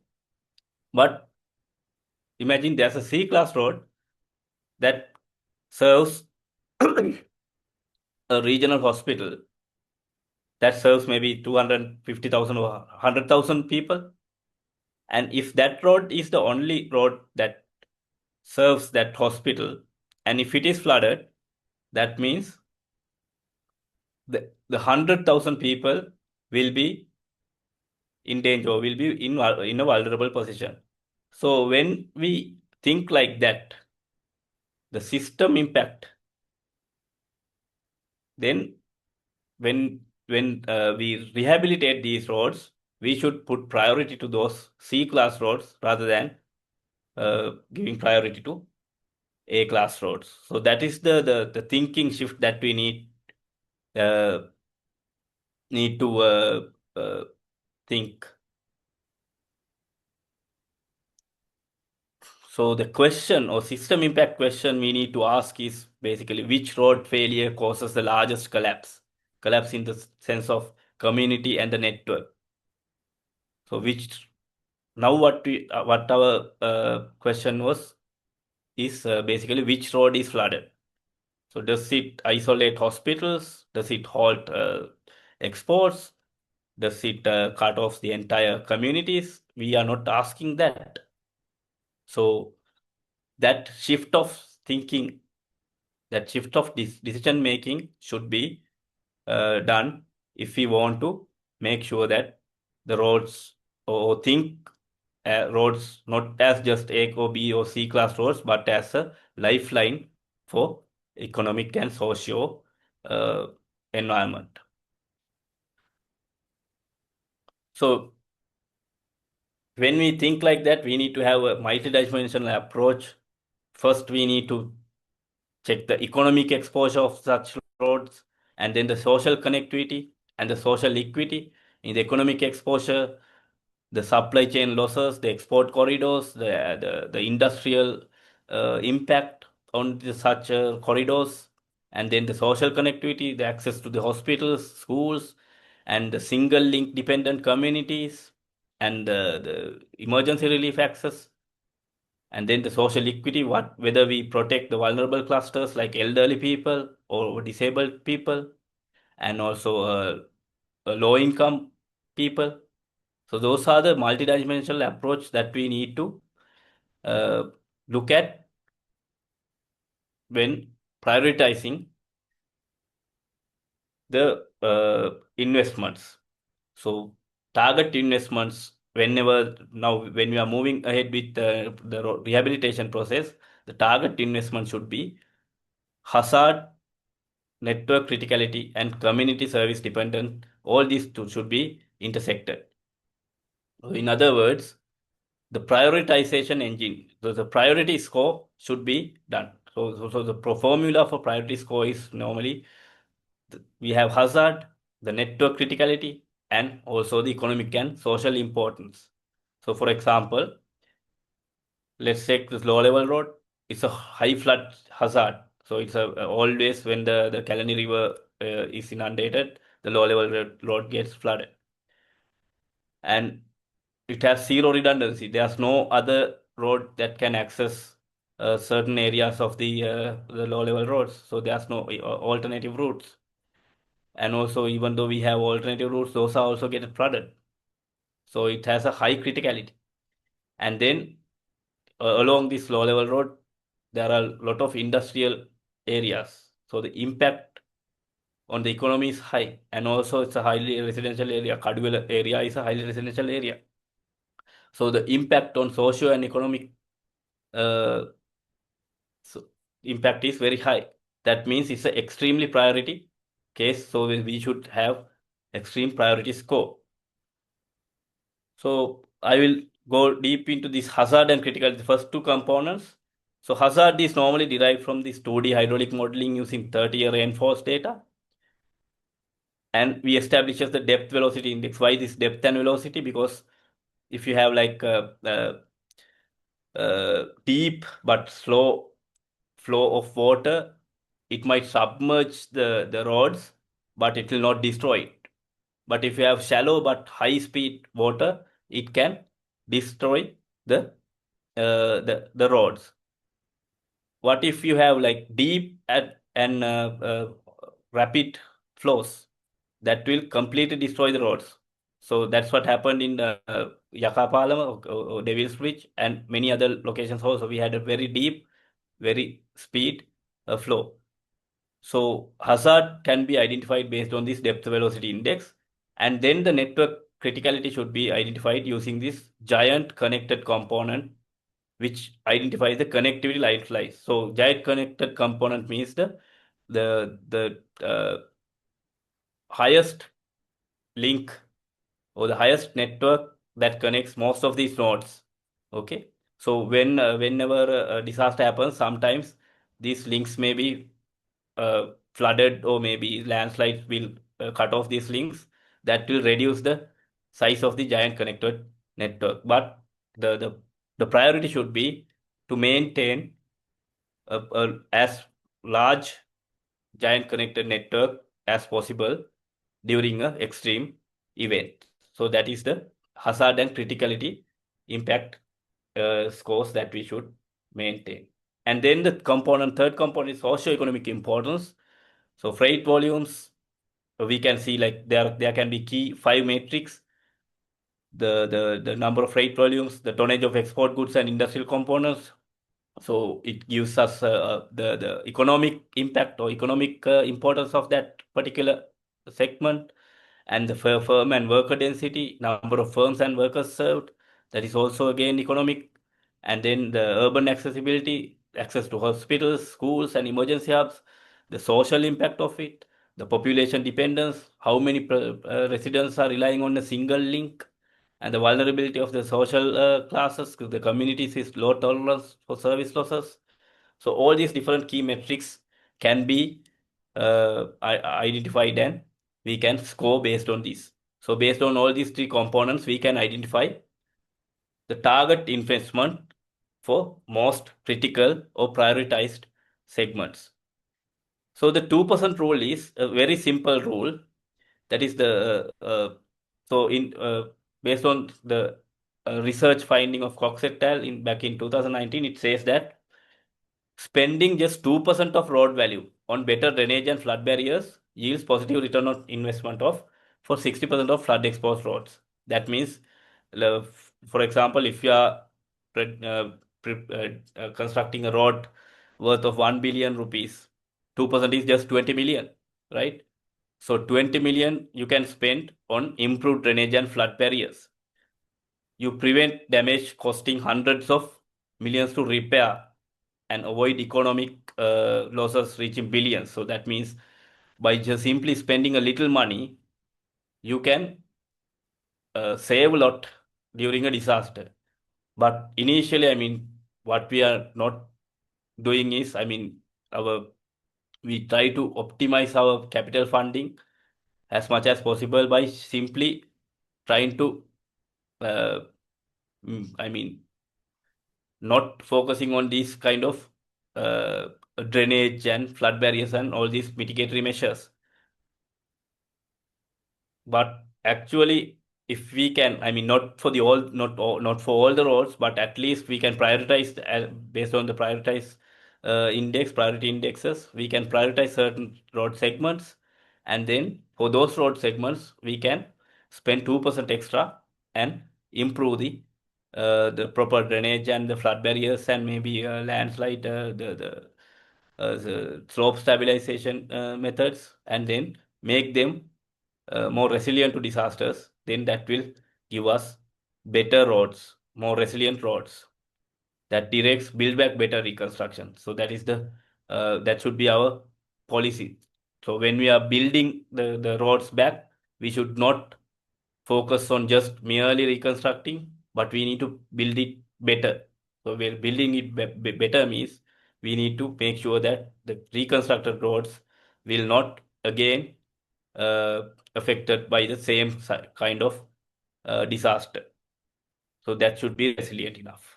But imagine there's a C-class road that serves a regional hospital that serves maybe 250,000 or 100,000 people. And if that road is the only road that serves that hospital, and if it is flooded, that means the 100,000 people will be in danger, will be in a vulnerable position. So when we think like that, the system impact, then when we rehabilitate these roads, we should put priority to those C-class roads rather than giving priority to A-class roads. So that is the thinking shift that we need to think. So the question or system impact question we need to ask is basically which road failure causes the largest collapse? Collapse in the sense of community and the network. So what our question was is basically which road is flooded. So does it isolate hospitals? Does it halt exports? Does it cut off the entire communities? We are not asking that. So that shift of thinking, that shift of decision making should be done if we want to make sure that the roads or think roads not as just A or B or C class roads, but as a lifeline for economic and socio environment. So when we think like that, we need to have a multidimensional approach. First, we need to check the economic exposure of such roads, and then the social connectivity and the social equity. In the economic exposure, the supply chain losses, the export corridors, the industrial impact on such corridors, and then the social connectivity, the access to the hospitals, schools, and the single link dependent communities, and the emergency relief access, and then the social equity, whether we protect the vulnerable clusters like elderly people or disabled people, and also low income people. So those are the multidimensional approach that we need to uh, look at when prioritizing the investments. So target investments whenever now when we are moving ahead with the rehabilitation process, the target investment should be hazard, network criticality, and community service dependent. All these two should be intersected. In other words, the prioritization engine, so the priority score should be done. So the formula for priority score is normally we have hazard, the network criticality, and also the economic and social importance. So for example, let's take this low level road. It's a high flood hazard. So it's always when the Kalani River is inundated, the low level road gets flooded. And it has zero redundancy. There's no other road that can access certain areas of the low level roads. So there's no alternative routes. And also, even though we have alternative routes, those are also get flooded. So it has a high criticality. And then along this low level road, there are a lot of industrial areas. So the impact on the economy is high. And also it's a highly residential area. Kaduvel area is a highly residential area. So the impact on socio and economic uh, so impact is very high. That means it's an extremely priority case. So we should have extreme priority score. So I will go deep into this hazard and critical, the first two components. So hazard is normally derived from this 2D hydraulic modeling using 30-year rainfall data. And we establish the depth velocity index. Why this depth and velocity? Because if you have like deep but slow flow of water, it might submerge the roads, but it will not destroy it. But if you have shallow but high speed water, it can destroy the roads. What if you have like deep and rapid flows that will completely destroy the roads? So that's what happened in Yakapalam or Devil's Bridge and many other locations also. We had a very deep, very speed flow. So hazard can be identified based on this depth velocity index. And then the network criticality should be identified using this giant connected component, which identifies the connectivity light slice. So giant connected component means the highest link or the highest network that connects most of these nodes. Okay. So whenever a disaster happens, sometimes these links may be flooded or maybe landslides will cut off these links. That will reduce the size of the giant connected network. But the priority should be to maintain as large giant connected network as possible during an extreme event. So that is the hazard and criticality impact scores that we should maintain. And then the third component is socio-economic importance. So freight volumes, we can see like there can be key 5 metrics. The number of freight volumes, the tonnage of export goods and industrial components. So it gives us the economic impact or economic importance of that particular segment, and the firm and worker density, number of firms and workers served. That is also again economic. And then the urban accessibility, access to hospitals, schools, and emergency hubs, the social impact of it, the population dependence, how many residents are relying on a single link, and the vulnerability of the social classes, the communities is low tolerance for service losses. So all these different key metrics can be identified and we can score based on these. So based on all these three components, we can identify the target investment for most critical or prioritized segments. So the 2% rule is a very simple rule. That is so in based on the research finding of Cox et al. Back in 2019, it says that spending just 2% of road value on better drainage and flood barriers yields positive return on investment of for 60% of flood exposed roads. That means, for example, if you are constructing a road worth of 1 billion rupees, 2% is just 20 million, right? So 20 million you can spend on improved drainage and flood barriers. You prevent damage costing hundreds of millions to repair and avoid economic losses reaching billions. So that means by just simply spending a little money, you can save a lot during a disaster. But initially, I mean, what we are not doing is, I mean, we try to optimize our capital funding as much as possible by simply trying to, uh, I mean, not focusing on these kind of drainage and flood barriers and all these mitigatory measures. But actually, if we can, I mean, not for all the roads, but at least we can prioritize based on the priority indexes. We can prioritize certain road segments, and then for those road segments, we can spend 2% extra and improve the proper drainage and the flood barriers and maybe landslide the slope stabilization methods, and then make them more resilient to disasters. Then that will give us better roads, more resilient roads that directs build back better reconstruction. So that should be our policy. So when we are building the roads back, we should not focus on just merely reconstructing, but we need to build it better. So we're building it better means we need to make sure that the reconstructed roads will not again uh, affected by the same kind of disaster. So that should be resilient enough.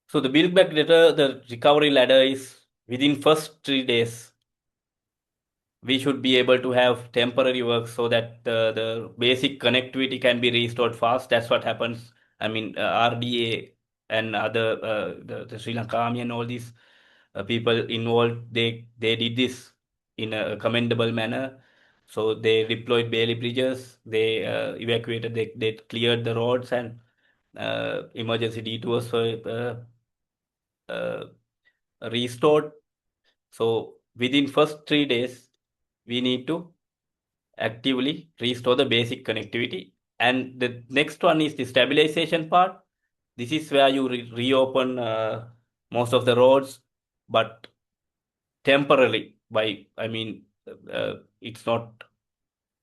So the build back better, the recovery ladder is within first 3 days. We should be able to have temporary work so that the basic connectivity can be restored fast. That's what happens. I mean, RDA and other the Sri Lanka Army and all these people involved, they did this in a commendable manner. So they deployed Bailey bridges, they evacuated, they cleared the roads, and emergency detours were restored. So within first 3 days, we need to actively restore the basic connectivity. And the next one is the stabilization part. This is where you reopen most of the roads, but temporarily. I mean, it's not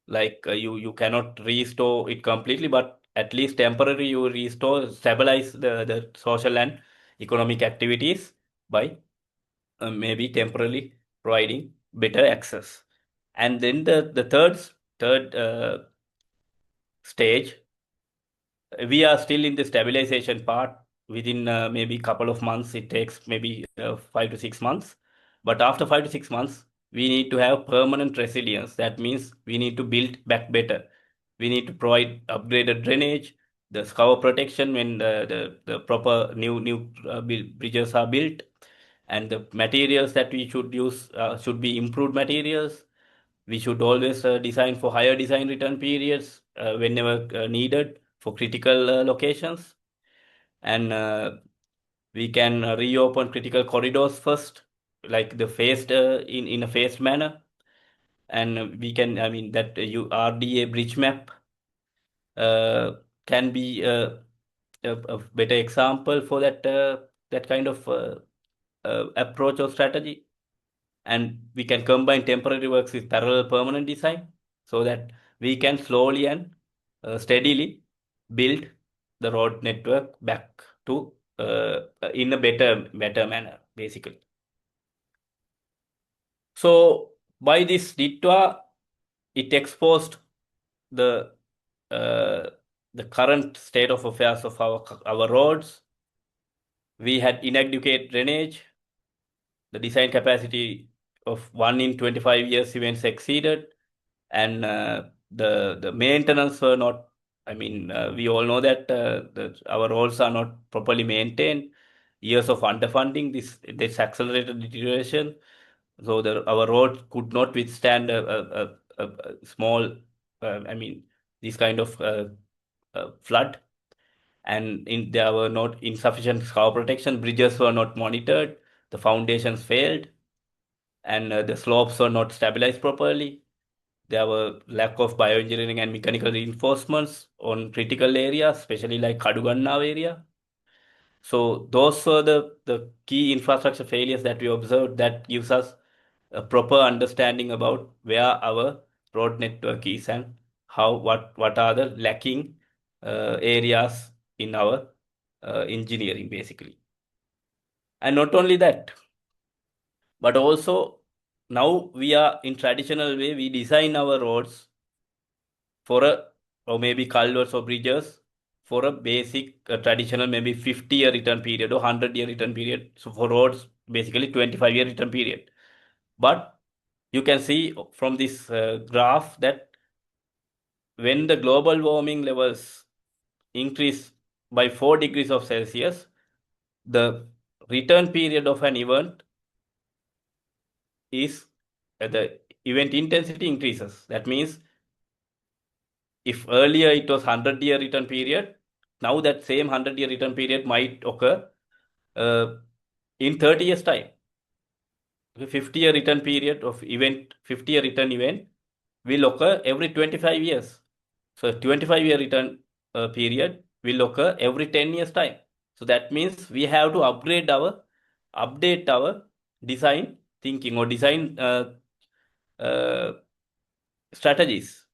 like you cannot restore it completely, but at least temporarily you restore, stabilize the social and economic activities by maybe temporarily providing better access. And then the third stage, we are still in the stabilization part. Within maybe couple of months, it takes maybe 5 to 6 months. But after 5 to 6 months, we need to have permanent resilience. That means we need to build back better. We need to provide upgraded drainage, the scour protection when the proper new bridges are built, and the materials that we should use should be improved materials. We should always design for higher design return periods whenever needed for critical locations. And we can reopen critical corridors first, like the phased in a phased manner. And we can, I mean, that RDA bridge map can be a better example for that kind of approach or strategy. And we can combine temporary works with parallel permanent design so that we can slowly and steadily build the road network back to in a better manner, basically. So by this Ditwah, it exposed the uh, the current state of affairs of our roads. We had inadequate drainage. The design capacity of 1 in 25 years events exceeded, and the maintenance were not. I mean, we all know that our roads are not properly maintained. Years of underfunding, this accelerated deterioration. So our roads could not withstand a small, I mean, this kind of flood, and there were not insufficient scour protection. Bridges were not monitored. The foundations failed, and the slopes were not stabilized properly. There were lack of bioengineering and mechanical reinforcements on critical areas, especially like Kadugannav area. So those were the key infrastructure failures that we observed that gives us a proper understanding about where our road network is and what are the lacking areas in our engineering basically. And not only that, but also now we are in traditional way, we design our roads for or maybe culverts or bridges for a basic traditional maybe 50-year return period or 100-year return period. So for roads, basically 25-year return period. But you can see from this graph that when the global warming levels increase by 4 degrees of Celsius, the return period of an event is the event intensity increases. That means if earlier it was 100-year return period, now that same 100-year return period might occur in 30 years time. 50-year return period of event, 50-year return event will occur every 25 years. So 25-year return period will occur every 10 years time. So that means we have to update our design thinking or design strategies.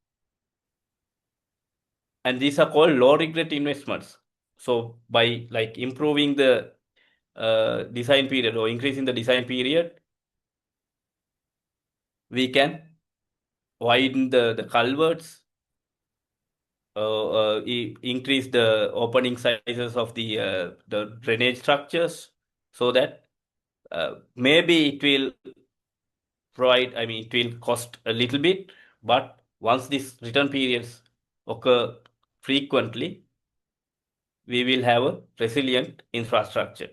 And these are called low regret investments. So by like improving the design period or increasing the design period, we can widen the culverts, increase the opening sizes of the drainage structures, so that maybe it will provide, I mean, it will cost a little bit, but once these return periods occur frequently, we will have a resilient infrastructure.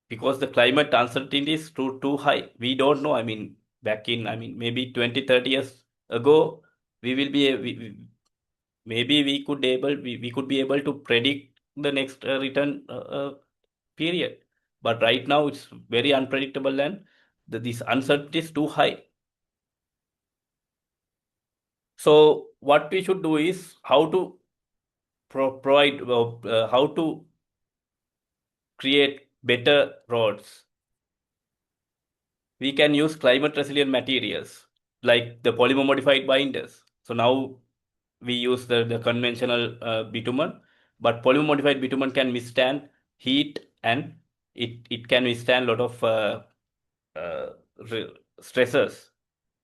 Because the climate uncertainty is too high. We don't know. I mean, back in, I mean, maybe 20, 30 years ago, we will be, maybe we could be able to predict the next return period. But right now it's very unpredictable and this uncertainty is too high. So what we should do is how to provide, how to create better roads. We can use climate resilient materials like the polymer modified binders. So now we use the conventional bitumen, but polymer modified bitumen can withstand heat and it can withstand a lot of uh, stresses,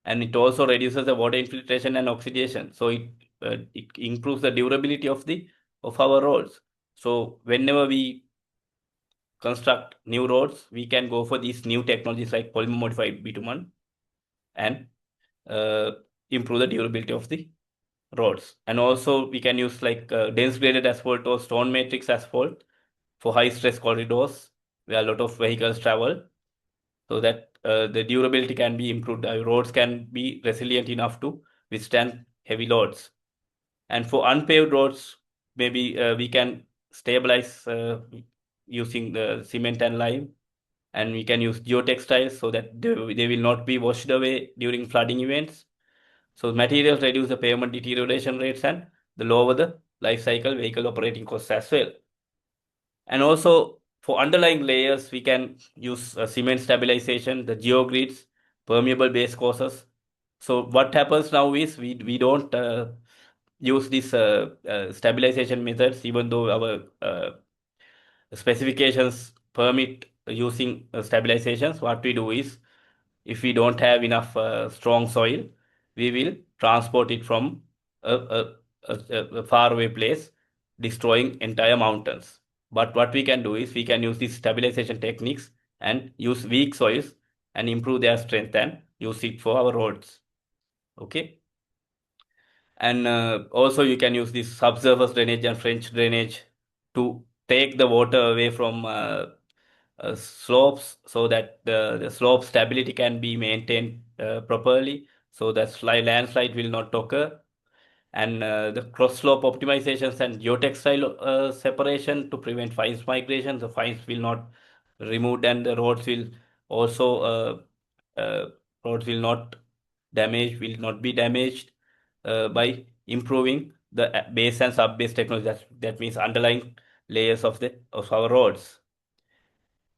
and it also reduces the water infiltration and oxidation. So it improves the durability of our roads. So whenever we construct new roads, we can go for these new technologies like polymer modified bitumen and improve the durability of the roads. And also we can use like dense graded asphalt or stone matrix asphalt for high stress corridors where a lot of vehicles travel, so that the durability can be improved. Roads can be resilient enough to withstand heavy loads. And for unpaved roads, maybe we can stabilize using the cement and lime, and we can use geotextiles so that they will not be washed away during flooding events. So materials reduce the pavement deterioration rates and the lower the life cycle vehicle operating costs as well. And also for underlying layers, we can use cement stabilization, the geogrids, permeable base courses. So what happens now is we don't use these stabilization methods, even though our specifications permit using stabilizations. What we do is, if we don't have enough strong soil, we will transport it from a faraway place, destroying entire mountains. But what we can do is we can use these stabilization techniques and use weak soils and improve their strength and use it for our roads. Okay. And also you can use this subsurface drainage and French drainage to take the water away from slopes, so that the slope stability can be maintained properly, so that landslide will not occur. And the cross slope optimizations and geotextile separation to prevent fines migration. The fines will not removed and the roads will also roads will not be damaged by improving the base and sub-base technology. That means underlying layers of our roads.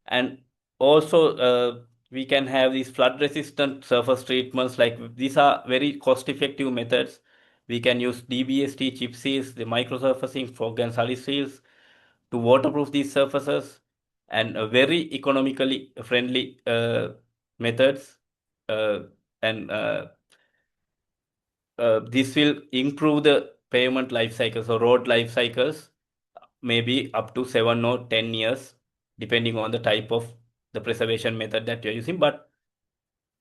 And also we can have these flood resistant surface treatments. Like these are very cost effective methods. We can use DBST, chip seals, the microsurfacing, fog and sully seals to waterproof these surfaces, and very economically friendly methods. And This will improve the pavement life cycles or road life cycles, maybe up to 7 or 10 years, depending on the type of the preservation method that you're using. But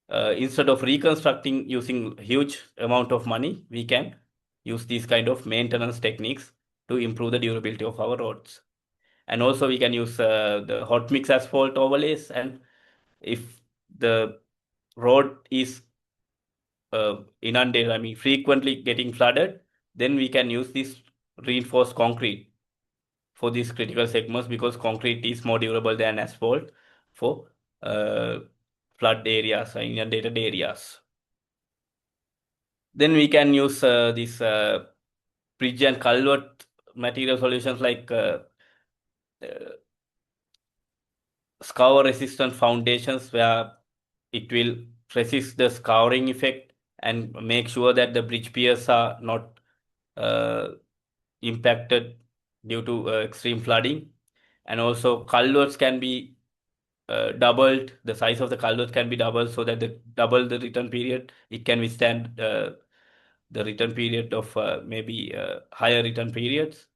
instead of reconstructing using huge amount of money, we can use these kind of maintenance techniques to improve the durability of our roads. And also we can use the hot mix asphalt overlays. And if the road is inundated, I mean frequently getting flooded, then we can use this reinforced concrete for these critical segments, because concrete is more durable than asphalt for flood areas or inundated areas. Then we can use these bridge and culvert material solutions like scour resistant foundations, where it will resist the scouring effect and make sure that the bridge piers are not impacted due to extreme flooding. And also culverts can be doubled. The size of the culvert can be doubled, so that double the return period, it can withstand the return period of maybe higher return periods.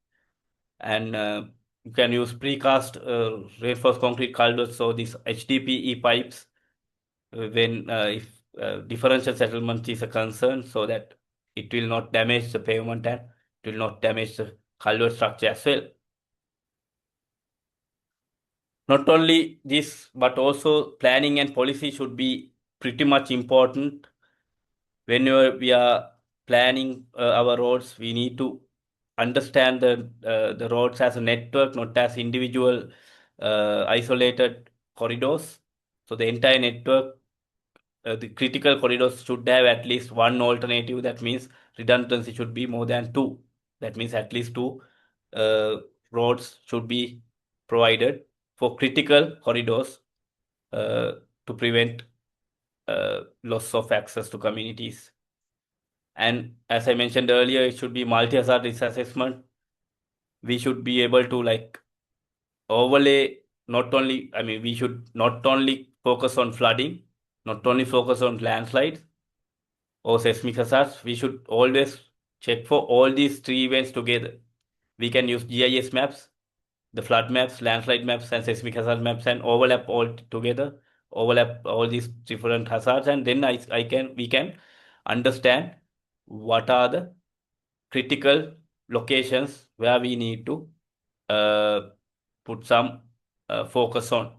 And you can use precast reinforced concrete culverts, so these HDPE pipes, when if differential settlement is a concern, so that it will not damage the pavement and it will not damage the culvert structure as well. Not only this, but also planning and policy should be pretty much important. Whenever we are planning our roads, we need to understand the roads as a network, not as individual isolated corridors. So the entire network, the critical corridors should have at least one alternative. That means redundancy should be more than two. That means at least two roads should be provided for critical corridors to prevent loss of access to communities. And as I mentioned earlier, it should be multi-hazard risk assessment. We should be able to like overlay we should not only focus on flooding, not only focus on landslides or seismic hazards. We should always check for all these three events together. We can use GIS maps, the flood maps, landslide maps, and seismic hazard maps, and overlap all together, overlap all these different hazards, and then we can understand what are the critical locations where we need to put some focus on.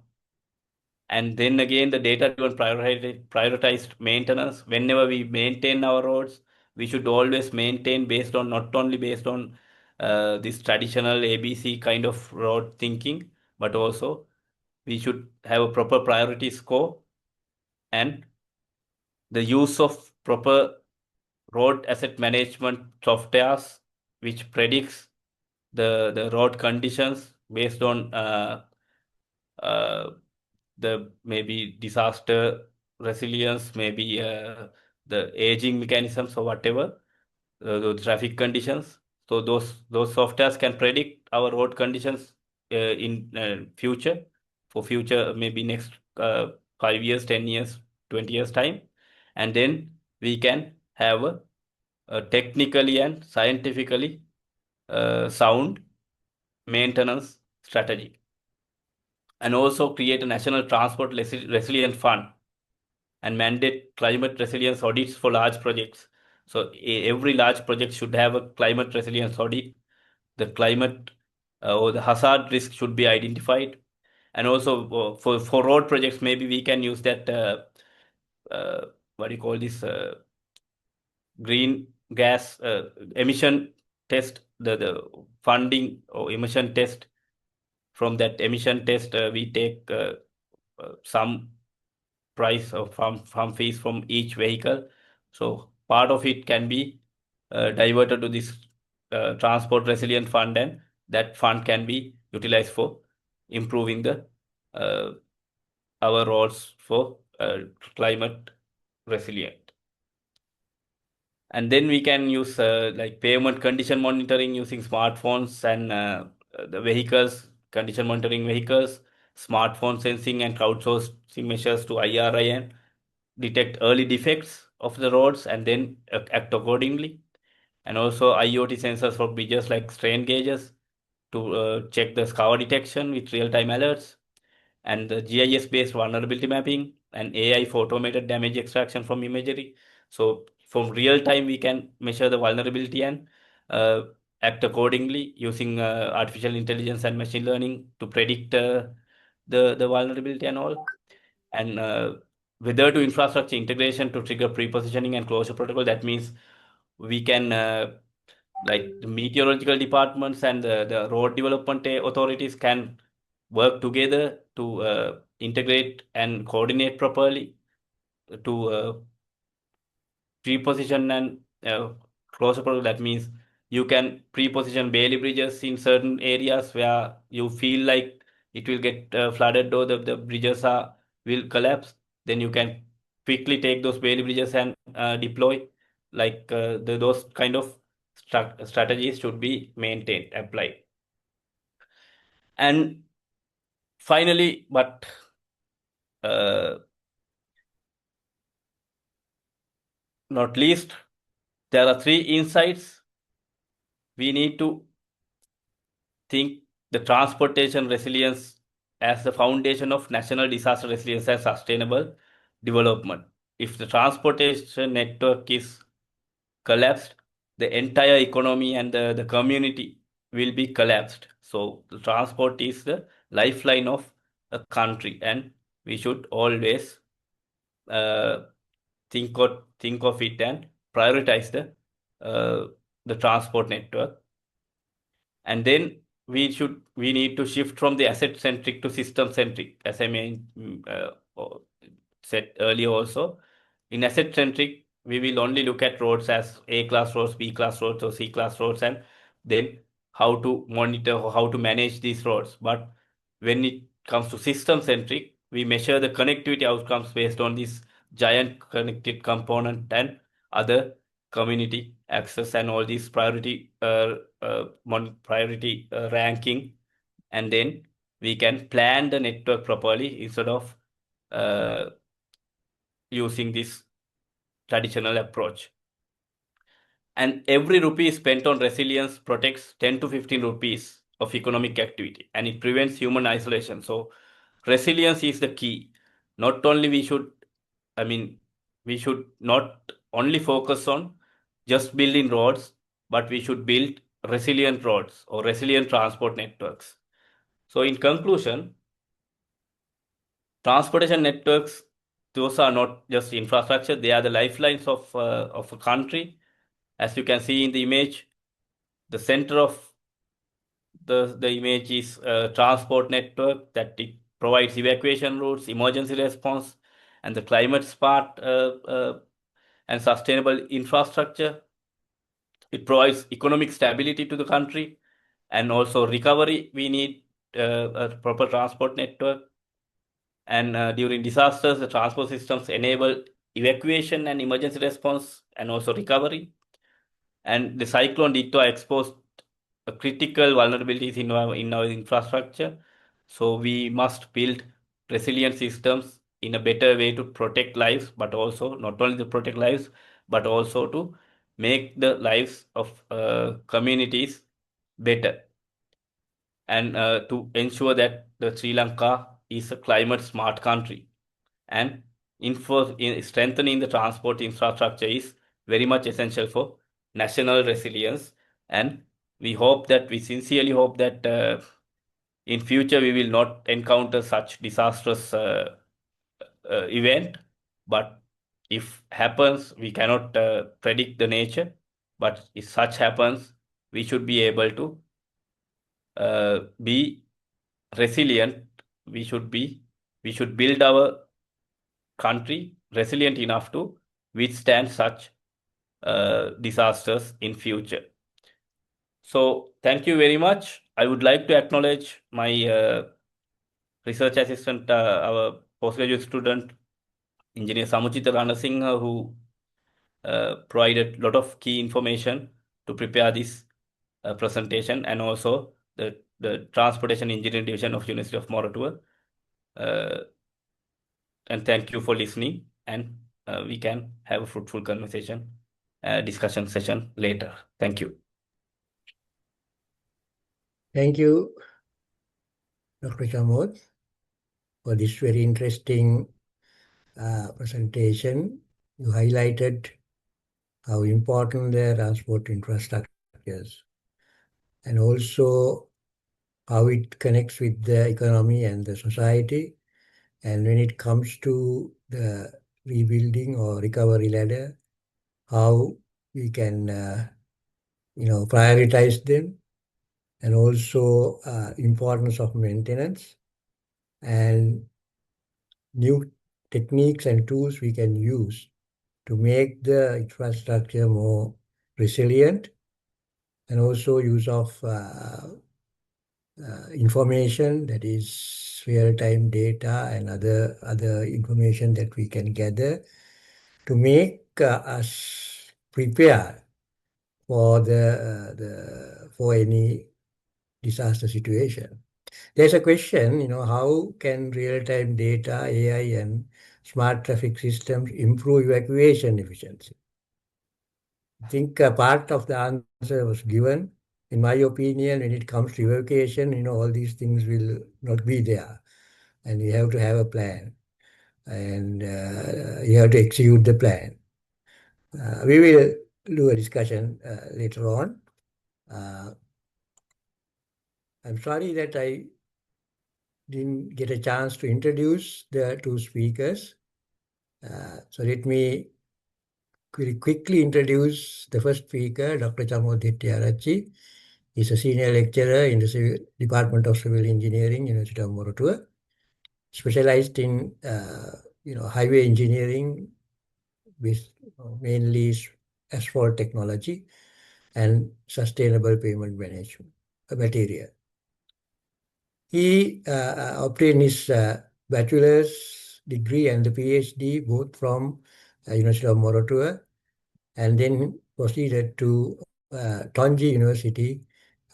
And then again, the data-driven prioritized maintenance. Whenever we maintain our roads, we should always maintain not only based on this traditional ABC kind of road thinking, but also we should have a proper priority score and the use of proper road asset management softwares, which predicts the road conditions based on the maybe disaster resilience, maybe the aging mechanisms or whatever, the traffic conditions. So those softwares can predict our road conditions in future, for future maybe next 5 years, 10 years, 20 years time. And then we can have a technically and scientifically sound maintenance strategy. And also create a national transport resilient fund and mandate climate resilience audits for large projects. So every large project should have a climate resilience audit. The climate or the hazard risk should be identified. And also for road projects, maybe we can use that what do you call this green gas emission test, the funding or emission test. From that emission test, we take some price of from fees from each vehicle. So part of it can be diverted to this transport resilient fund, and that fund can be utilized for improving the our roads for climate resilient. And then we can use like pavement condition monitoring using smartphones and the vehicles, condition monitoring vehicles, smartphone sensing and crowdsourcing measures to IRI and detect early defects of the roads and then act accordingly. And also IoT sensors for bridges like strain gauges to check the scour detection with real-time alerts, and the GIS-based vulnerability mapping and AI for automated damage extraction from imagery. So from real time, we can measure the vulnerability and act accordingly using artificial intelligence and machine learning to predict the vulnerability and all. And weather to infrastructure integration to trigger pre-positioning and closure protocol. That means we can like the meteorological departments and the road development authorities can work together to integrate and coordinate properly to pre-position and close up. That means you can pre-position Bailey bridges in certain areas where you feel like it will get flooded or the bridges will collapse. Then you can quickly take those Bailey bridges and deploy. Like those kind of strategies should be maintained, applied. And finally, but not least, there are three insights we need to think the transportation resilience as the foundation of national disaster resilience and sustainable development. If the transportation network is collapsed, the entire economy and the community will be collapsed. So the transport is the lifeline of a country, and we should always think of it and prioritize the transport network. And then we need to shift from the asset centric to system centric, as I said earlier also. In asset centric, we will only look at roads as A class roads, B class roads, or C class roads, and then how to monitor, how to manage these roads. But when it comes to system centric, we measure the connectivity outcomes based on this giant connected component and other community access and all these priority ranking, and then we can plan the network properly instead of using this traditional approach. And every rupee spent on resilience protects 10 to 15 rupees of economic activity, and it prevents human isolation. So resilience is the key. Not only we should not only focus on just building roads, but we should build resilient roads or resilient transport networks. So in conclusion, transportation networks, those are not just infrastructure, they are the lifelines of a country. As you can see in the image, the center of the image is a transport network that it provides evacuation routes, emergency response, and the climate smart and sustainable infrastructure. It provides economic stability to the country, and also recovery. We need a proper transport network. And during disasters, the transport systems enable evacuation and emergency response and also recovery. And the cyclone Ditwah exposed critical vulnerabilities in our infrastructure. So we must build resilient systems in a better way to protect lives, but also not only to protect lives, but also to make the lives of communities better, and to ensure that the Sri Lanka is a climate smart country. And strengthening the transport infrastructure is very much essential for national resilience. And we sincerely hope that in future we will not encounter such disastrous event. But if happens, we cannot predict the nature. But if such happens, we should be able to be resilient. We should build our country resilient enough to withstand such disasters in future. So thank you very much. I would like to acknowledge my research assistant, our postgraduate student, Engineer Samuchita Ranasinghe, who provided a lot of key information to prepare this presentation, and also the Transportation Engineering Division of University of Moratuwa. And thank you for listening, and we can have a fruitful conversation, discussion session later. Thank you. Thank you, Dr. Chamod, for this very interesting presentation. You highlighted how important the transport infrastructure is, and also how it connects with the economy and the society. And when it comes to the rebuilding or recovery ladder, how we can prioritize them, and also importance of maintenance and new techniques and tools we can use to make the infrastructure more resilient, and also use of information, that is real-time data and other information that we can gather to make us prepare for for any disaster situation. There's a question, how can real-time data, AI, and smart traffic systems improve evacuation efficiency? I think part of the answer was given. In my opinion, when it comes to evacuation, all these things will not be there. And you have to have a plan. And you have to execute the plan. We will do a discussion later on. I'm sorry that I didn't get a chance to introduce the two speakers. So let me very quickly introduce the first speaker, Dr. Chamod Ditwah. He's a senior lecturer in the Department of Civil Engineering, University of Moratuwa, specialized in highway engineering with mainly asphalt technology and sustainable pavement management material. He obtained his bachelor's degree and the PhD both from University of Moratuwa, and then proceeded to Tonji University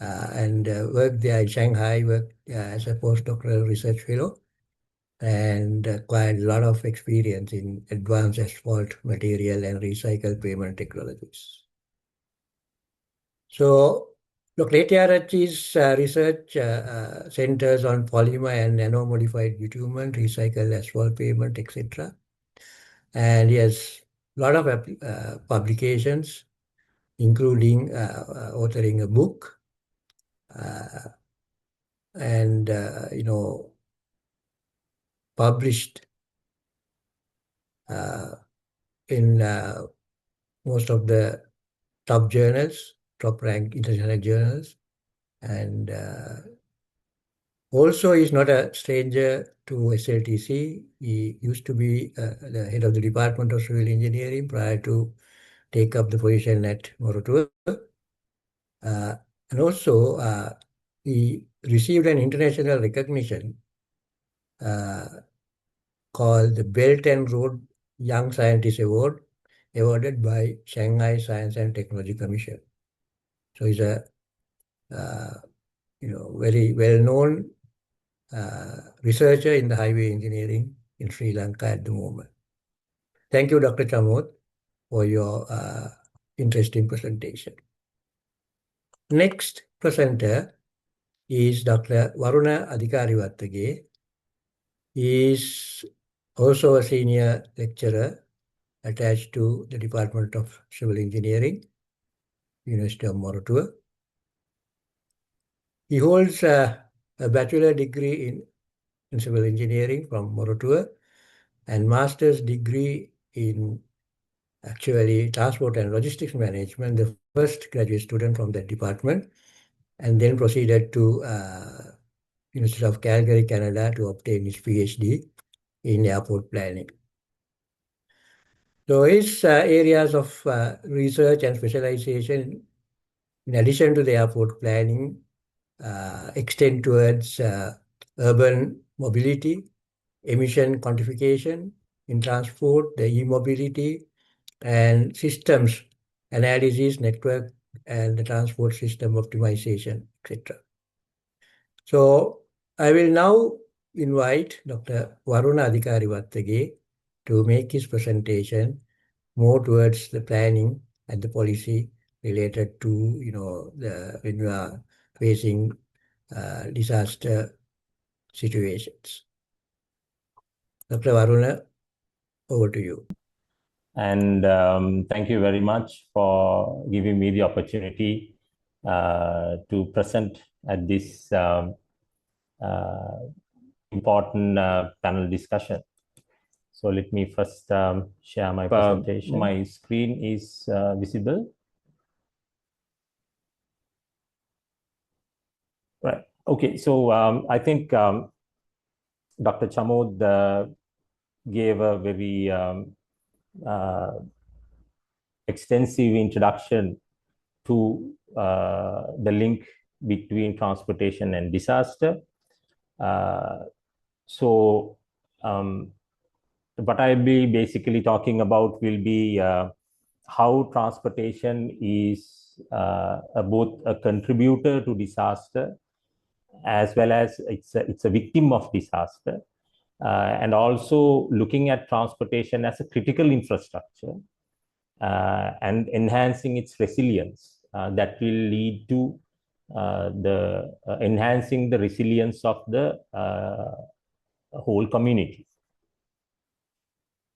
and worked there in Shanghai, worked as a postdoctoral research fellow, and acquired a lot of experience in advanced asphalt material and recycled pavement technologies. So Dr. Ditwah's research centers on polymer and nano-modified bitumen, recycled asphalt pavement, etc. And he has a lot of publications, including authoring a book and published in most of the top journals, top-ranked international journals, and also he's not a stranger to SLTC. He used to be the head of the Department of Civil Engineering prior to take up the position at Moratuwa. And also he received an international recognition called the Belt and Road Young Scientist Award, awarded by Shanghai Science and Technology Commission. So he's a very well-known researcher in the highway engineering in Sri Lanka at the moment. Thank you, Dr. Chamod, for your interesting presentation. Next presenter is Dr. Waruna Adhikariwattage. He is also a senior lecturer attached to the Department of Civil Engineering, University of Moratuwa. He holds a bachelor degree in civil engineering from Moratuwa and master's degree in actually transport and logistics management, the first graduate student from that department, and then proceeded to University of Calgary, Canada to obtain his PhD in airport planning. So his areas of research and specialization, in addition to the airport planning, extend towards urban mobility, emission quantification in transport, the e-mobility, and systems analysis, network, and the transport system optimization, etc. So I will now invite Dr. Varuna Adhikarivattage to make his presentation more towards the planning and the policy related to, when you are facing disaster situations. Dr. Varuna, over to you. And thank you very much for giving me the opportunity to present at this important panel discussion. So let me first share my presentation. My screen is visible. Right. Okay. So I think Dr. Chamod gave a very extensive introduction to the link between transportation and disaster. So what I'll be basically talking about will be how transportation is both a contributor to disaster as well as it's a victim of disaster, and also looking at transportation as a critical infrastructure and enhancing its resilience that will lead to enhancing the resilience of the whole community.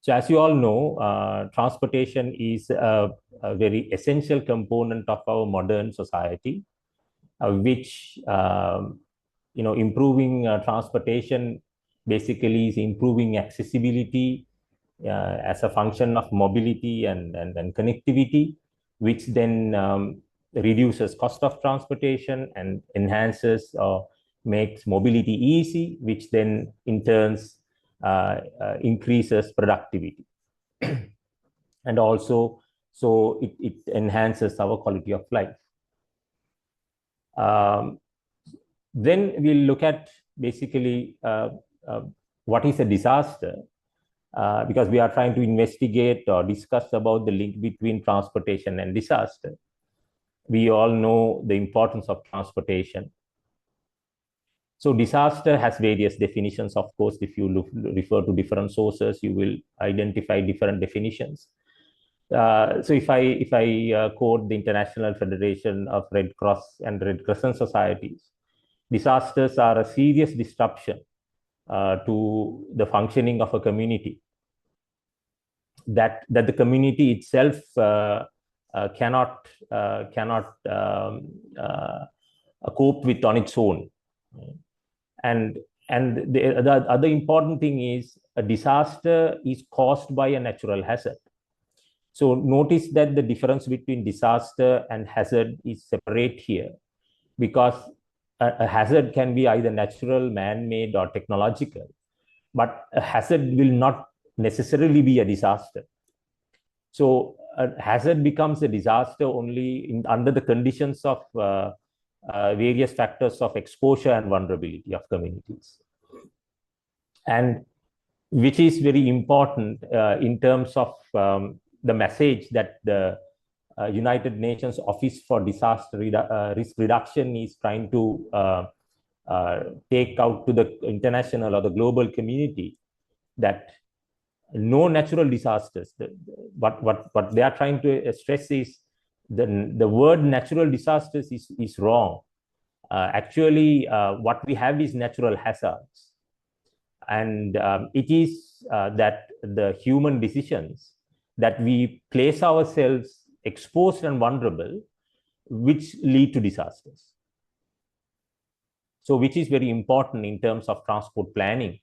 So as you all know, transportation is a very essential component of our modern society, which, improving transportation basically is improving accessibility as a function of mobility and connectivity, which then reduces cost of transportation and enhances or makes mobility easy, which then in turns increases productivity. And also, so it enhances our quality of life. Then we'll look at basically what is a disaster, because we are trying to investigate or discuss about the link between transportation and disaster. We all know the importance of transportation. So disaster has various definitions. Of course, if you refer to different sources, you will identify different definitions. So if I quote the International Federation of Red Cross and Red Crescent Societies, disasters are a serious disruption to the functioning of a community that the community itself cannot cope with on its own. And the other important thing is a disaster is caused by a natural hazard. So notice that the difference between disaster and hazard is separate here, because a hazard can be either natural, man-made, or technological, but a hazard will not necessarily be a disaster. So a hazard becomes a disaster only under the conditions of various factors of exposure and vulnerability of communities, and which is very important in terms of the message that the United Nations Office for Disaster Risk Reduction is trying to take out to the international or the global community, that no natural disasters. What they are trying to stress is the word natural disasters is wrong. Actually, what we have is natural hazards. And it is that the human decisions that we place ourselves exposed and vulnerable, which lead to disasters. So which is very important in terms of transport planning,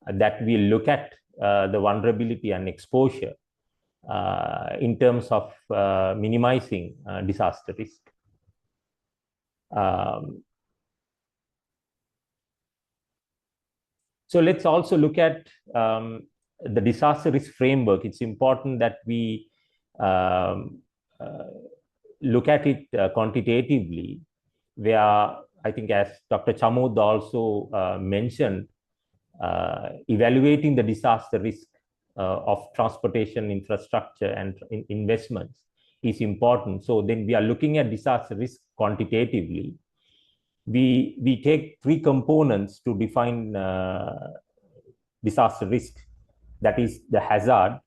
that we look at the vulnerability and exposure in terms of minimizing disaster risk. So let's also look at the disaster risk framework, it's important that we look at it quantitatively, where I think, as Dr. Chamud also mentioned, evaluating the disaster risk of transportation infrastructure and investments is important. So then we are looking at disaster risk quantitatively. We take three components to define disaster risk. That is the hazard,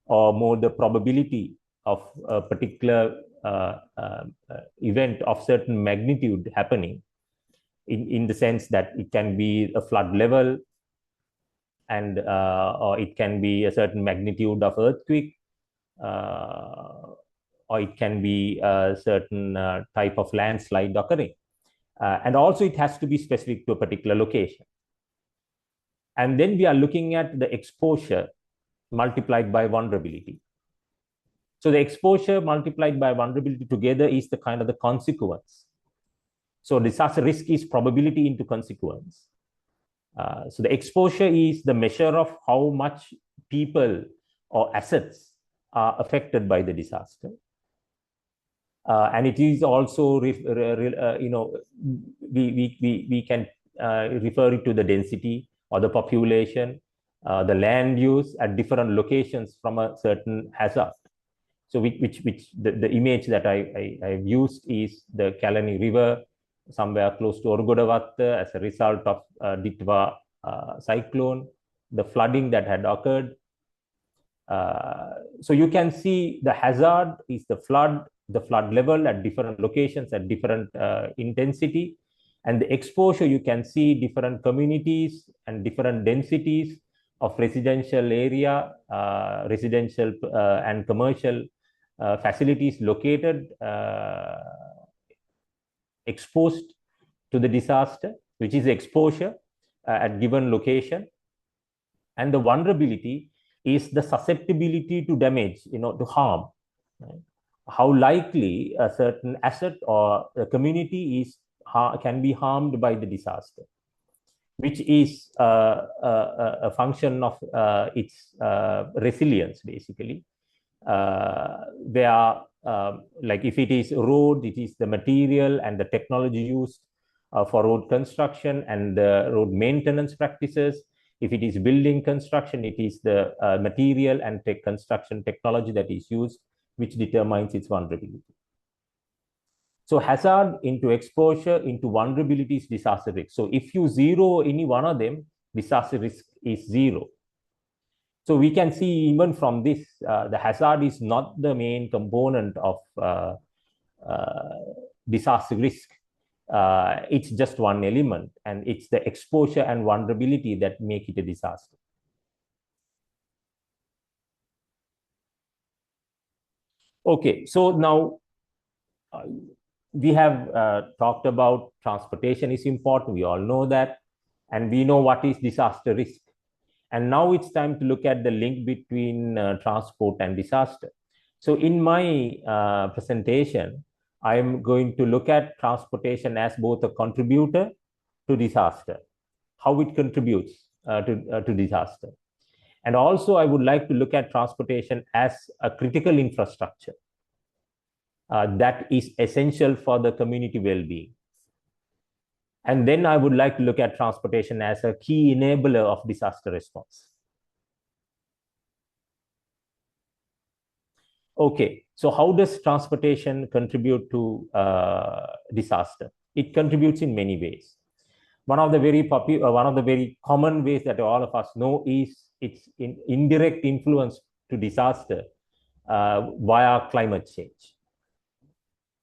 or more the probability of a particular event of certain magnitude happening, in the sense that it can be a flood level, and or it can be a certain magnitude of earthquake, or it can be a certain type of landslide occurring. And also it has to be specific to a particular location. And then we are looking at the exposure multiplied by vulnerability. So the exposure multiplied by vulnerability together is the kind of the consequence. So disaster risk is probability into consequence. So the exposure is the measure of how much people or assets are affected by the disaster. And it is also, we can refer it to the density or the population, the land use at different locations from a certain hazard. So the image that I've used is the Kalani River, somewhere close to Orgodavatta, as a result of Ditwah cyclone, the flooding that had occurred. So you can see the hazard is the flood level at different locations at different intensity, and the exposure, you can see different communities and different densities of residential area, residential and commercial facilities located exposed to the disaster, which is exposure at given location. And the vulnerability is the susceptibility to damage, to harm. Right? How likely a certain asset or a community can be harmed by the disaster, which is a function of its resilience, basically. Where, like if it is road, it is the material and the technology used for road construction and the road maintenance practices. If it is building construction, it is the material and construction technology that is used, which determines its vulnerability. So hazard into exposure into vulnerability is disaster risk. So if you zero any one of them, disaster risk is zero. So we can see even from this, the hazard is not the main component of disaster risk. It's just one element, and it's the exposure and vulnerability that make it a disaster. Okay, so now we have talked about transportation is important. We all know that, and we know what is disaster risk. And now it's time to look at the link between transport and disaster. So in my presentation, I'm going to look at transportation as both a contributor to disaster, how it contributes to disaster. And also, I would like to look at transportation as a critical infrastructure that is essential for the community well-being. And then I would like to look at transportation as a key enabler of disaster response. Okay, so how does transportation contribute to disaster? It contributes in many ways. One of the very common ways that all of us know is its indirect influence to disaster via climate change.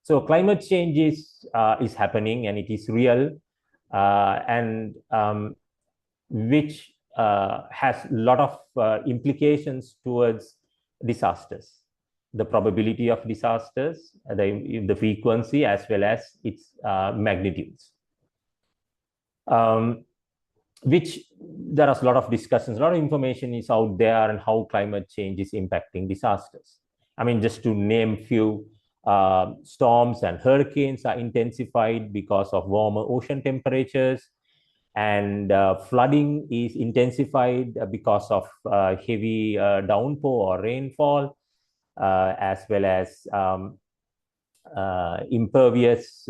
So climate change is happening, and it is real, and which has a lot of implications towards disasters, the probability of disasters, the frequency, as well as its magnitudes. Which there are a lot of discussions, a lot of information is out there on how climate change is impacting disasters. I mean, just to name few, storms and hurricanes are intensified because of warmer ocean temperatures. and flooding is intensified because of heavy downpour or rainfall, as well as impervious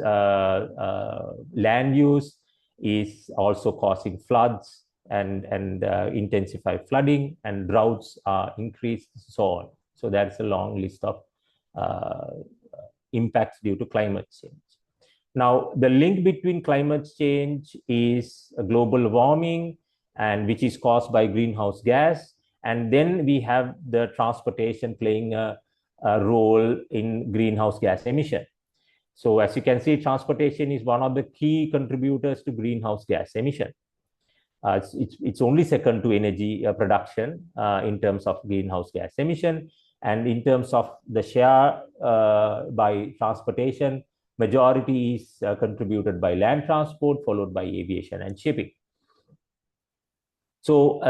land use is also causing floods and intensify flooding, and droughts are increased, so on. So that's a long list of impacts due to climate change. Now, the link between climate change is global warming, and which is caused by greenhouse gas. And then we have the transportation playing a role in greenhouse gas emission. So as you can see, transportation is one of the key contributors to greenhouse gas emission. It's only second to energy production in terms of greenhouse gas emission. And in terms of the share by transportation, majority is contributed by land transport, followed by aviation and shipping. So,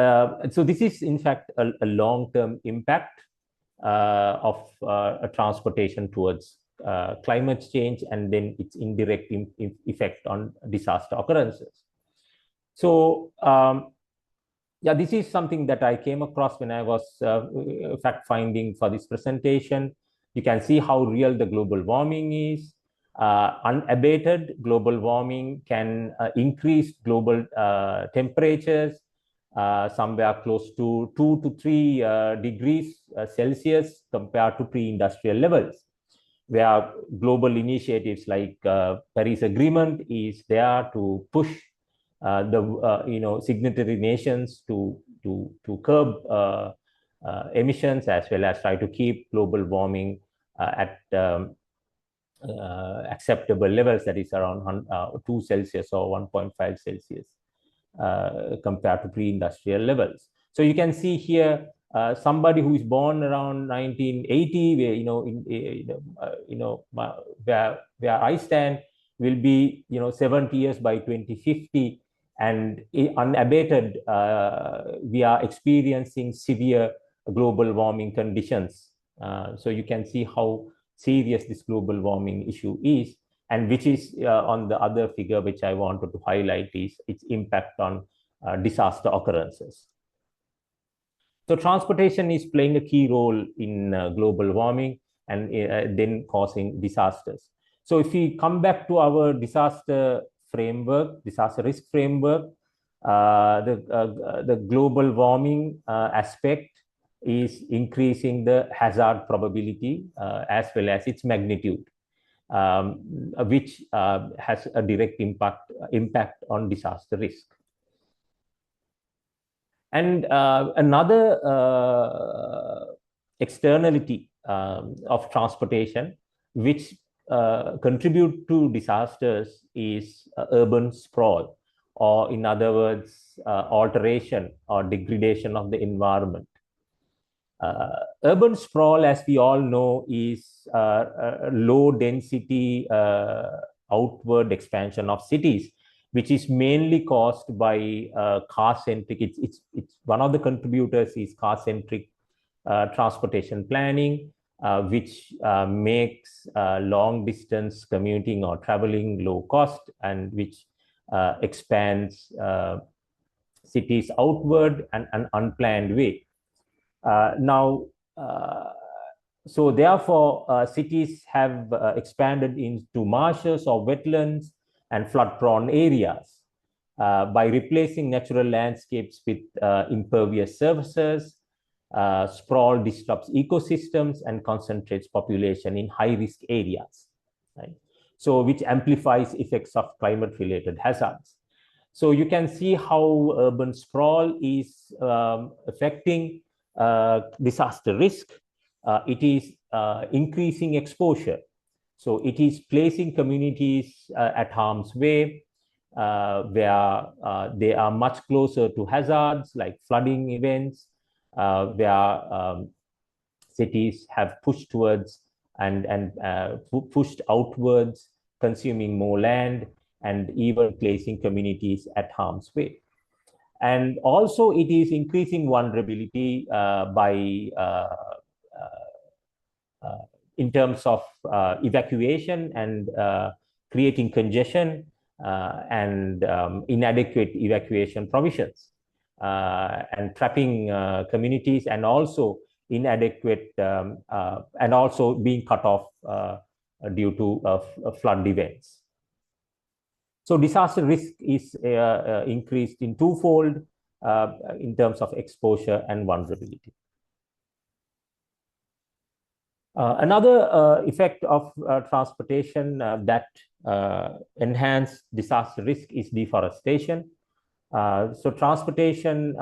so this is in fact a long-term impact of transportation towards climate change, and then its indirect effect on disaster occurrences. So, yeah, this is something that I came across when I was fact-finding for this presentation. You can see how real the global warming is. Unabated global warming can increase global temperatures somewhere close to 2 to 3 degrees Celsius compared to pre-industrial levels, where global initiatives like Paris Agreement is there to push the signatory nations to curb emissions, as well as try to keep global warming at acceptable levels, that is around 2 Celsius or 1.5 Celsius compared to pre-industrial levels. So you can see here somebody who is born around 1980, where I stand, will be 70 years by 2050, and unabated we are experiencing severe global warming conditions. So you can see how serious this global warming issue is, and which is on the other figure which I wanted to highlight is its impact on disaster occurrences. So transportation is playing a key role in global warming and then causing disasters. So if we come back to our disaster framework, disaster risk framework, the global warming aspect is increasing the hazard probability as well as its magnitude, which has a direct impact on disaster risk. And another externality of transportation which contribute to disasters is urban sprawl, or in other words, alteration or degradation of the environment. Urban sprawl, as we all know, is low density outward expansion of cities, which is mainly caused by car-centric. It's one of the contributors is car-centric transportation planning, which makes long distance commuting or traveling low cost, and which expands cities outward and an unplanned way. So therefore, cities have expanded into marshes or wetlands and flood-prone areas by replacing natural landscapes with impervious surfaces. Sprawl disrupts ecosystems and concentrates population in high-risk areas, right? So which amplifies effects of climate-related hazards. So you can see how urban sprawl is affecting disaster risk. It is increasing exposure. So it is placing communities at harm's way, where they are much closer to hazards like flooding events, where cities have pushed towards and pushed outwards, consuming more land, and even placing communities at harm's way. And also it is increasing vulnerability in terms of evacuation and creating congestion and inadequate evacuation provisions, and trapping communities, and also inadequate and also being cut off due to flood events. So disaster risk is increased in twofold in terms of exposure and vulnerability. Another effect of transportation that enhance disaster risk is deforestation. So transportation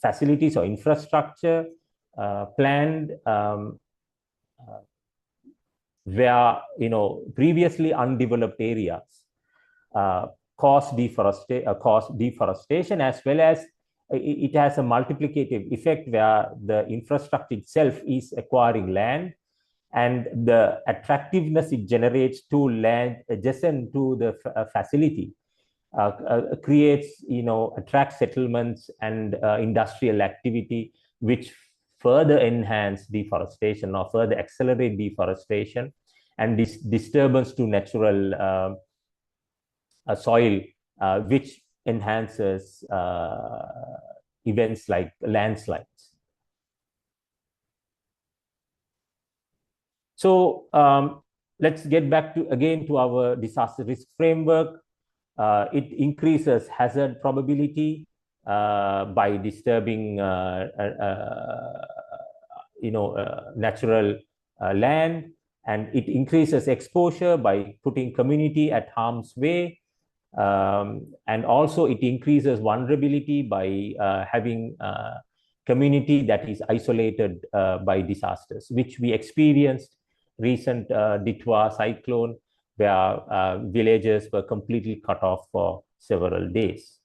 facilities or infrastructure planned where previously undeveloped areas cause deforestation, as well as it has a multiplicative effect where the infrastructure itself is acquiring land, and the attractiveness it generates to land adjacent to the facility creates, attract settlements and industrial activity, which further enhance deforestation or further accelerate deforestation and disturbance to natural soil, which enhances events like landslides. So let's get back again to our disaster risk framework. It increases hazard probability by disturbing natural land, and it increases exposure by putting community at harm's way, and also it increases vulnerability by having community that is isolated by disasters, which we experienced recent Ditwah cyclone, where villages were completely cut off for several days.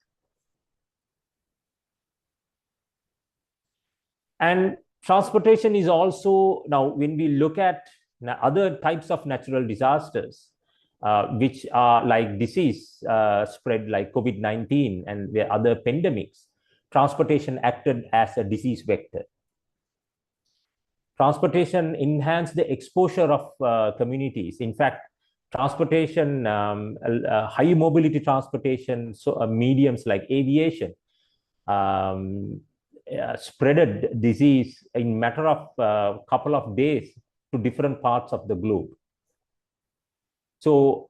And transportation is also, now when we look at other types of natural disasters, which are like disease spread like COVID-19 and where other pandemics, transportation acted as a disease vector. Transportation enhanced the exposure of communities. In fact, transportation, high mobility transportation, so mediums like aviation, spreaded disease in matter of a couple of days to different parts of the globe. So,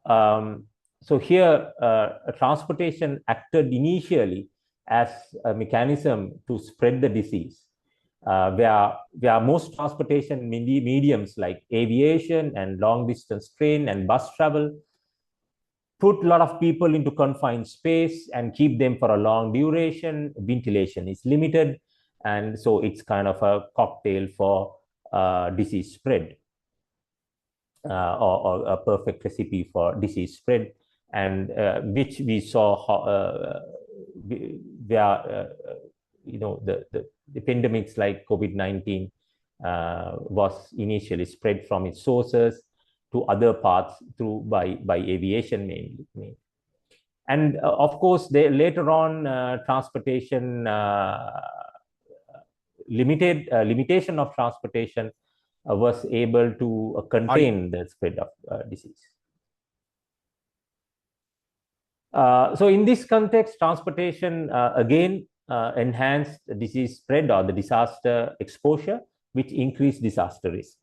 so here, transportation acted initially as a mechanism to spread the disease, where most transportation mediums like aviation and long distance train and bus travel put a lot of people into confined space and keep them for a long duration. Ventilation is limited, and so it's kind of a cocktail for disease spread, or a perfect recipe for disease spread, and which we saw where the pandemics like COVID-19 was initially spread from its sources to other parts by aviation mainly. And of course, later on, transportation limitation of transportation was able to contain the spread of disease. So in this context, transportation again enhanced the disease spread or the disaster exposure, which increased disaster risk.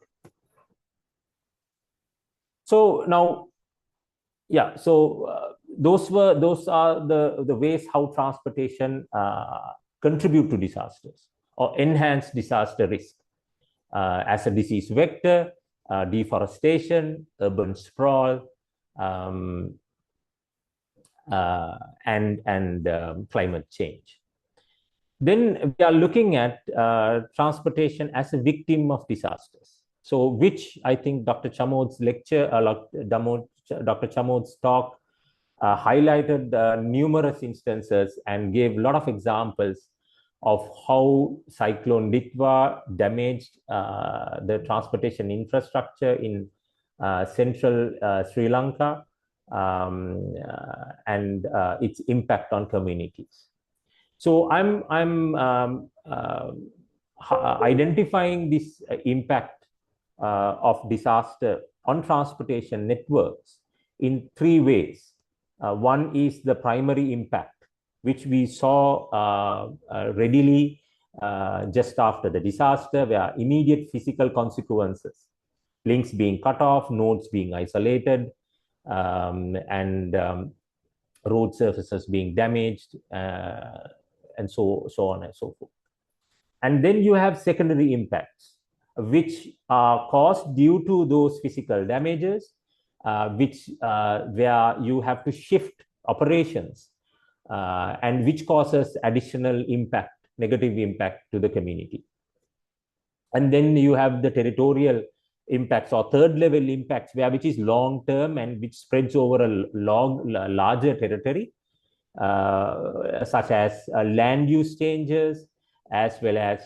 So now, yeah, so those are the ways how transportation contribute to disasters or enhance disaster risk as a disease vector, deforestation, urban sprawl, and climate change. Then we are looking at transportation as a victim of disasters. So, which I think Dr. Chamod's lecture, Dr. Chamod's talk highlighted numerous instances and gave a lot of examples of how Cyclone Ditwah damaged the transportation infrastructure in central Sri Lanka, and its impact on communities. So I'm identifying this impact of disaster on transportation networks in three ways. One is the primary impact, which we saw readily just after the disaster, where immediate physical consequences, links being cut off, nodes being isolated, and road surfaces being damaged, and so on and so forth. And then you have secondary impacts, which are caused due to those physical damages, where you have to shift operations, and which causes additional impact, negative impact to the community. And then you have the territorial impacts or third level impacts, which is long term and which spreads over a larger territory, such as land use changes, as well as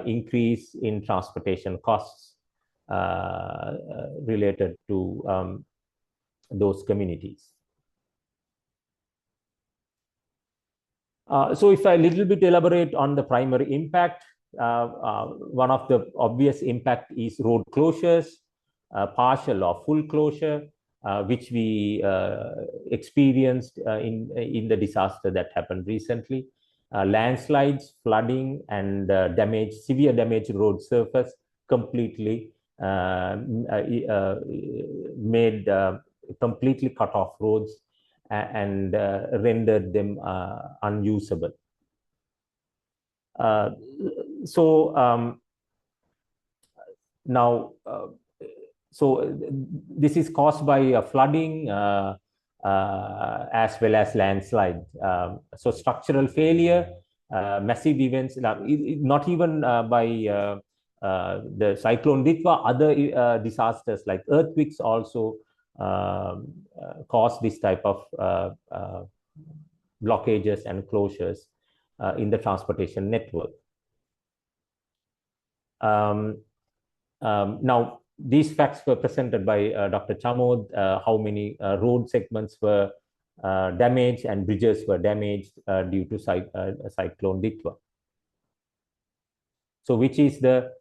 increase in transportation costs related to those communities. So if I a little bit elaborate on the primary impact, one of the obvious impact is road closures, partial or full closure, which we experienced in the disaster that happened recently. Landslides, flooding, and severe damage road surface completely made completely cut off roads and rendered them unusable. Now, this is caused by flooding as well as landslide. So structural failure, massive events, not even by the cyclone Ditwah, other disasters like earthquakes also cause this type of blockages and closures in the transportation network. Now, these facts were presented by Dr. Chamod, how many road segments were damaged and bridges were damaged due to Cyclone Ditwah. So which is the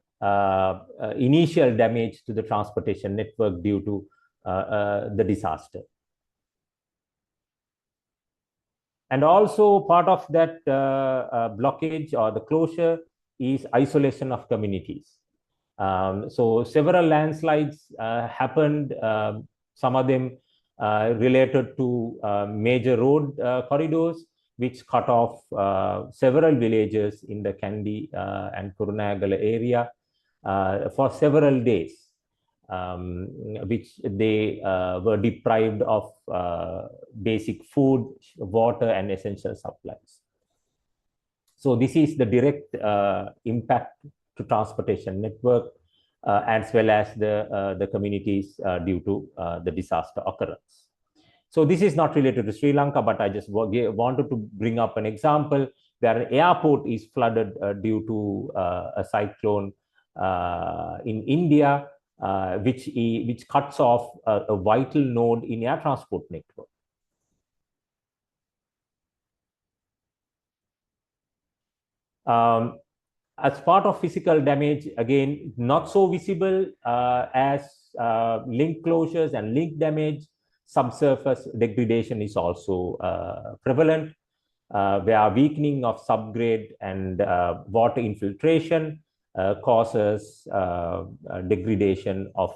initial damage to the transportation network due to the disaster. And also part of that blockage or the closure is isolation of communities. So several landslides happened, some of them related to major road corridors, which cut off several villages in the Kandy and Kurunagala area for several days, which they were deprived of basic food, water, and essential supplies. So this is the direct impact to transportation network as well as the communities due to the disaster occurrence. So this is not related to Sri Lanka, but I just wanted to bring up an example where an airport is flooded due to a cyclone in India, which cuts off a vital node in air transport network. As part of physical damage, again, not so visible as link closures and link damage, subsurface degradation is also prevalent, where weakening of subgrade and water infiltration causes degradation of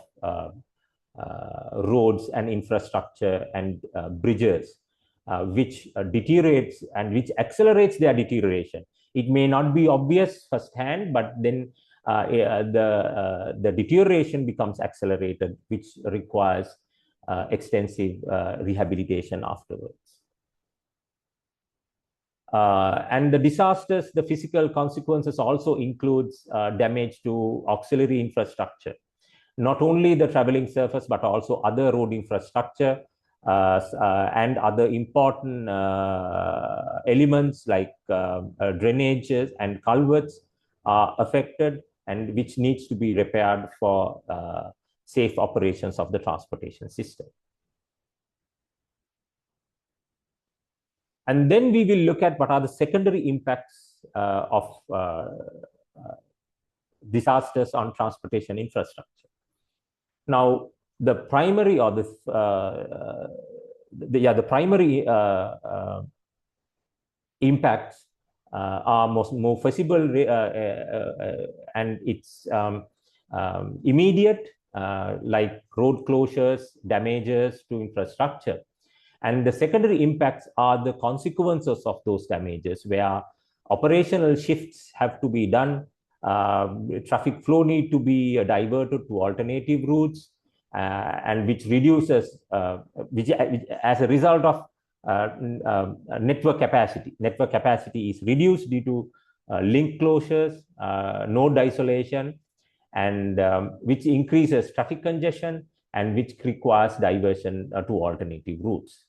roads and infrastructure and bridges, which deteriorates and which accelerates their deterioration. It may not be obvious firsthand, but then the deterioration becomes accelerated, which requires extensive rehabilitation afterwards. And the disasters, the physical consequences also includes damage to auxiliary infrastructure, not only the traveling surface, but also other road infrastructure and other important elements like drainages and culverts are affected, and which needs to be repaired for safe operations of the transportation system. And then we will look at what are the secondary impacts of disasters on transportation infrastructure. Now, the primary or the the primary impacts are more visible and it's immediate, like road closures, damages to infrastructure. And the secondary impacts are the consequences of those damages, where operational shifts have to be done, traffic flow need to be diverted to alternative routes, and which reduces, which as a result of network capacity. Network capacity is reduced due to link closures, node isolation, and which increases traffic congestion and which requires diversion to alternative routes.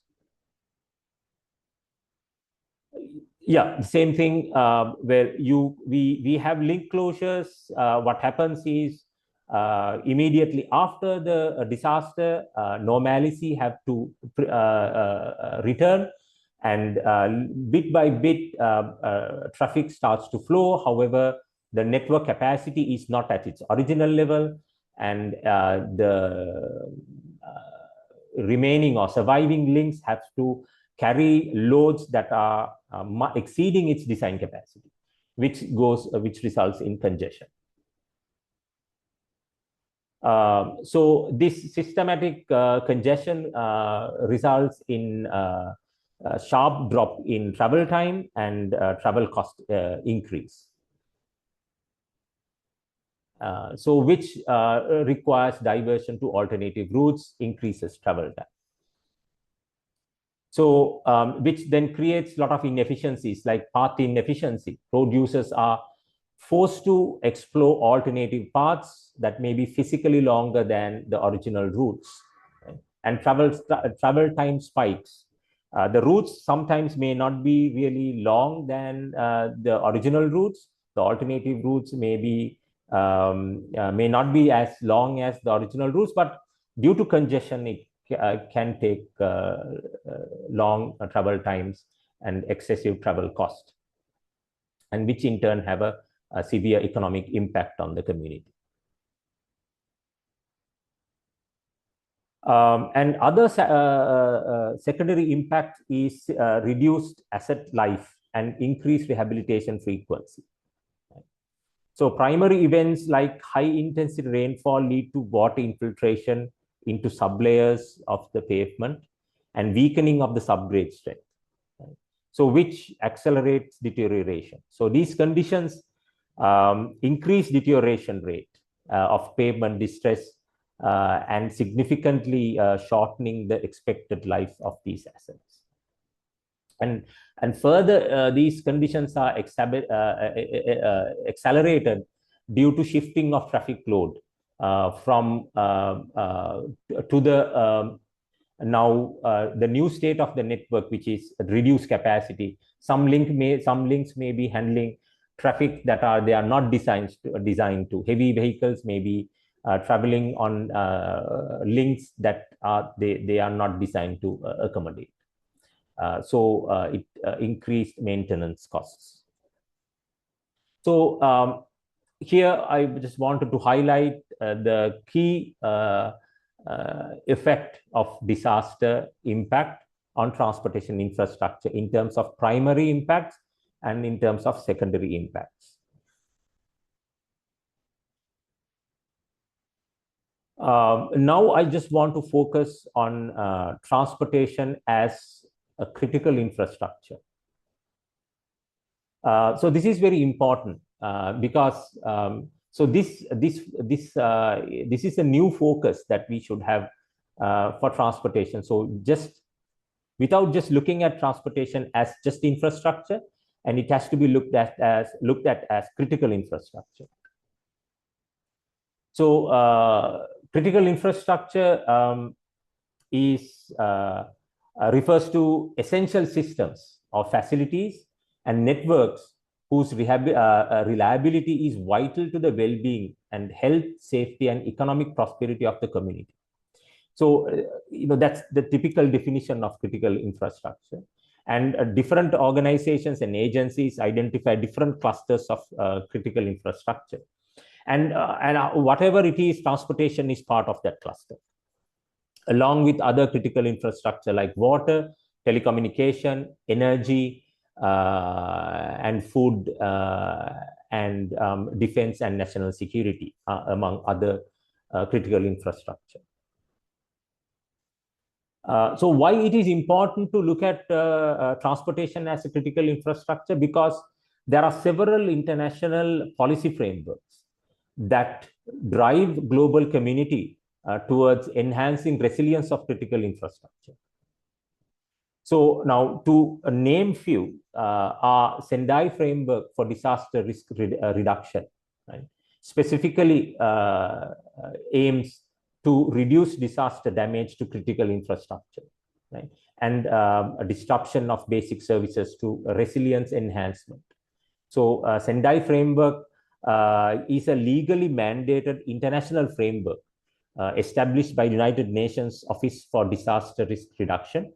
Yeah, the same thing where we have link closures. What happens is immediately after the disaster, normalcy have to return, and bit by bit traffic starts to flow. However, the network capacity is not at its original level, and the remaining or surviving links have to carry loads that are exceeding its design capacity, which results in congestion. So this systematic congestion results in a sharp drop in travel time and travel cost increase. So which requires diversion to alternative routes, increases travel time. So which then creates a lot of inefficiencies, like path inefficiency. Road users are forced to explore alternative paths that may be physically longer than the original routes, right? And travel time spikes. The routes sometimes may not be really long than the original routes. The alternative routes may not be as long as the original routes, but due to congestion, it can take long travel times and excessive travel cost, and which in turn have a severe economic impact on the community. And other secondary impact is reduced asset life and increased rehabilitation frequency. So primary events like high intensity rainfall lead to water infiltration into sublayers of the pavement and weakening of the subgrade strength, right? So which accelerates deterioration. So these conditions increase deterioration rate of pavement distress and significantly shortening the expected life of these assets. And further, these conditions are accelerated due to shifting of traffic load from to the now the new state of the network, which is reduced capacity. Some links may be handling traffic that they are not designed to. Heavy vehicles may be traveling on links that they are not designed to accommodate. So it increased maintenance costs. So here I just wanted to highlight the key effect of disaster impact on transportation infrastructure in terms of primary impacts and in terms of secondary impacts. Now I just want to focus on transportation as a critical infrastructure. So this is very important because so this is a new focus that we should have for transportation. So without just looking at transportation as just infrastructure, and it has to be looked at as critical infrastructure. So critical infrastructure refers to essential systems or facilities and networks whose reliability is vital to the well-being and health, safety, and economic prosperity of the community. So, that's the typical definition of critical infrastructure. And different organizations and agencies identify different clusters of critical infrastructure. And whatever it is, transportation is part of that cluster. along with other critical infrastructure like water, telecommunication, energy, and food, and defense and national security, among other critical infrastructure. So why it is important to look at transportation as a critical infrastructure? Because there are several international policy frameworks that drive global community towards enhancing resilience of critical infrastructure. So now, to name few, our Sendai framework for disaster risk reduction, right, specifically aims to reduce disaster damage to critical infrastructure, right, and a disruption of basic services to resilience enhancement. So Sendai framework is a legally mandated international framework established by United Nations Office for Disaster Risk Reduction,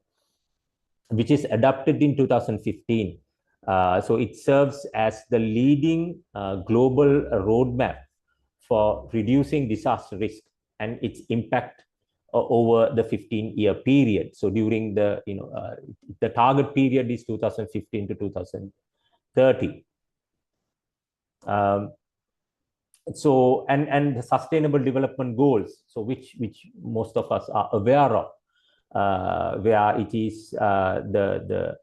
which is adopted in 2015. So it serves as the leading global roadmap for reducing disaster risk and its impact over the 15-year period. So during the, the target period is 2015 to 2030. So and the sustainable development goals, so which most of us are aware of, where it is the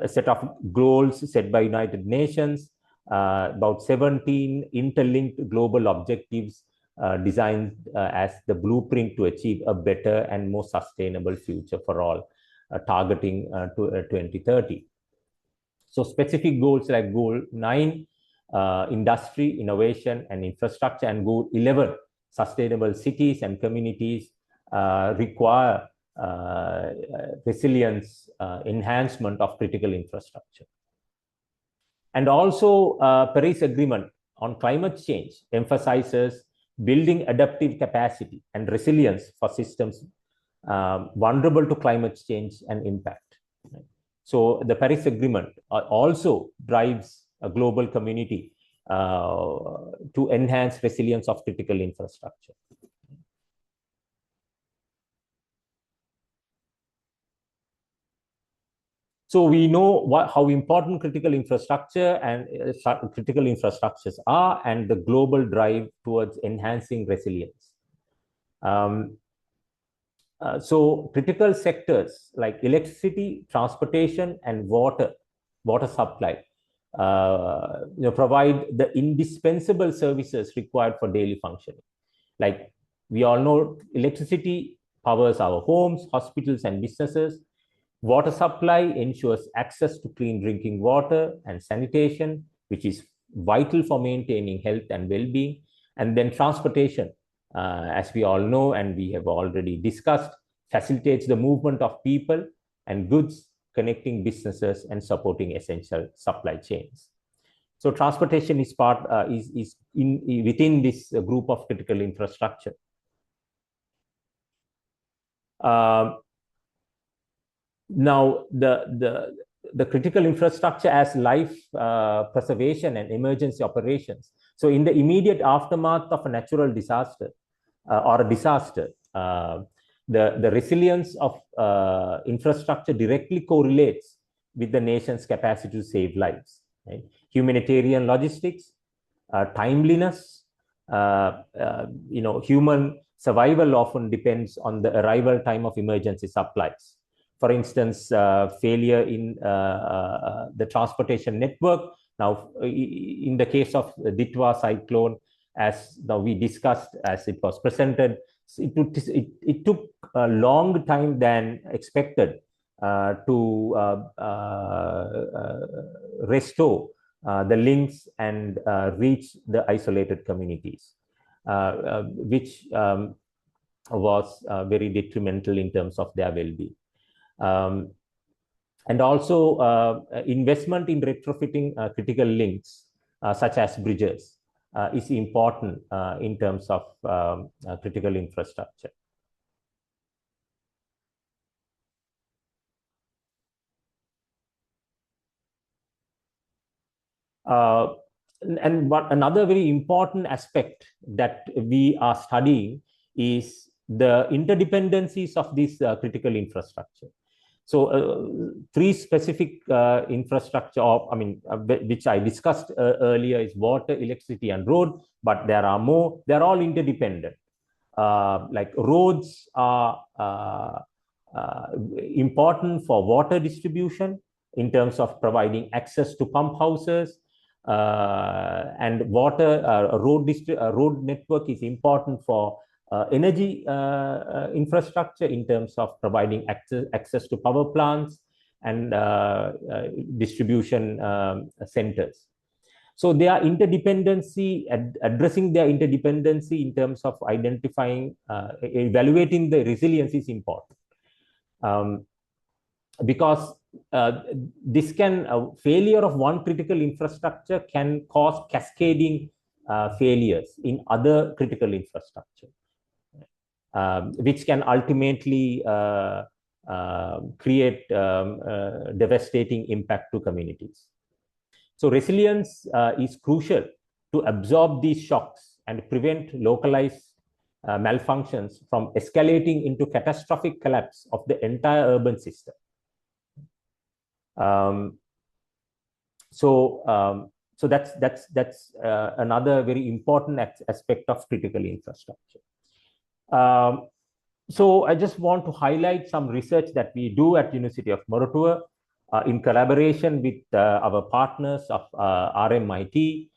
set of goals set by United Nations, about 17 interlinked global objectives designed as the blueprint to achieve a better and more sustainable future for all, targeting to 2030. So specific goals like Goal 9, industry, innovation, and infrastructure, and Goal 11, sustainable cities and communities, require resilience enhancement of critical infrastructure. And also, Paris Agreement on climate change emphasizes building adaptive capacity and resilience for systems vulnerable to climate change and impact. So the Paris Agreement also drives a global community to enhance resilience of critical infrastructure. So we know how important critical infrastructure and critical infrastructures are, and the global drive towards enhancing resilience. So critical sectors like electricity, transportation, and water supply provide the indispensable services required for daily functioning. Like we all know, electricity powers our homes, hospitals, and businesses. Water supply ensures access to clean drinking water and sanitation, which is vital for maintaining health and well-being. And then transportation, as we all know and we have already discussed, facilitates the movement of people and goods, connecting businesses and supporting essential supply chains. So transportation is within this group of critical infrastructure. Now, the critical infrastructure as life preservation and emergency operations. So in the immediate aftermath of a natural disaster or a disaster, the resilience of infrastructure directly correlates with the nation's capacity to save lives. Right? Humanitarian logistics, timeliness, human survival often depends on the arrival time of emergency supplies. For instance, failure in the transportation network. Now, in the case of the Ditwah cyclone, as now we discussed, as it was presented, it took a long time than expected to restore the links and reach the isolated communities, which was very detrimental in terms of their well-being. And also investment in retrofitting critical links, such as bridges, is important in terms of critical infrastructure. And another very important aspect that we are studying is the interdependencies of this critical infrastructure. So three specific infrastructure, which I discussed earlier, is water, electricity, and road, but there are more. They're all interdependent. Like roads are important for water distribution in terms of providing access to pump houses, and water road network is important for energy infrastructure in terms of providing access to power plants and distribution centers. So they are interdependency, addressing their interdependency in terms of identifying, evaluating the resilience is important. Because this can, failure of one critical infrastructure can cause cascading failures in other critical infrastructure, which can ultimately create devastating impact to communities. So resilience is crucial to absorb these shocks and prevent localized malfunctions from escalating into catastrophic collapse of the entire urban system. So that's another very important aspect of critical infrastructure. So I just want to highlight some research that we do at University of Moratuwa in collaboration with our partners of RMIT,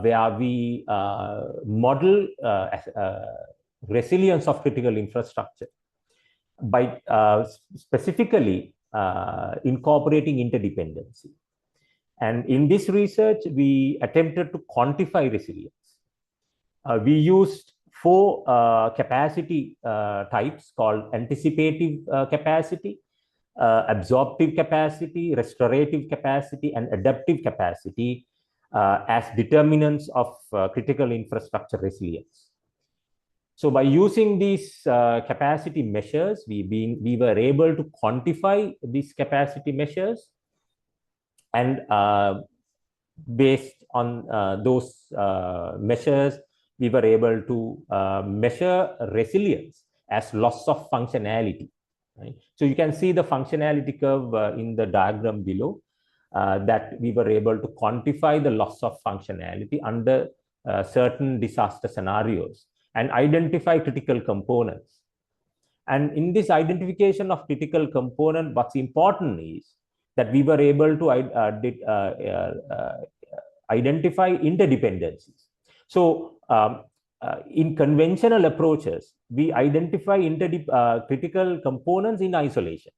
where we model resilience of critical infrastructure by specifically incorporating interdependency. And in this research, we attempted to quantify resilience. We used 4 capacity types called anticipative capacity, absorptive capacity, restorative capacity, and adaptive capacity as determinants of critical infrastructure resilience. So by using these capacity measures, we were able to quantify these capacity measures, and based on those measures, we were able to measure resilience as loss of functionality. Right? So you can see the functionality curve in the diagram below, that we were able to quantify the loss of functionality under certain disaster scenarios and identify critical components. And in this identification of critical component, what's important is that we were able to identify interdependencies. So in conventional approaches, we identify critical components in isolation.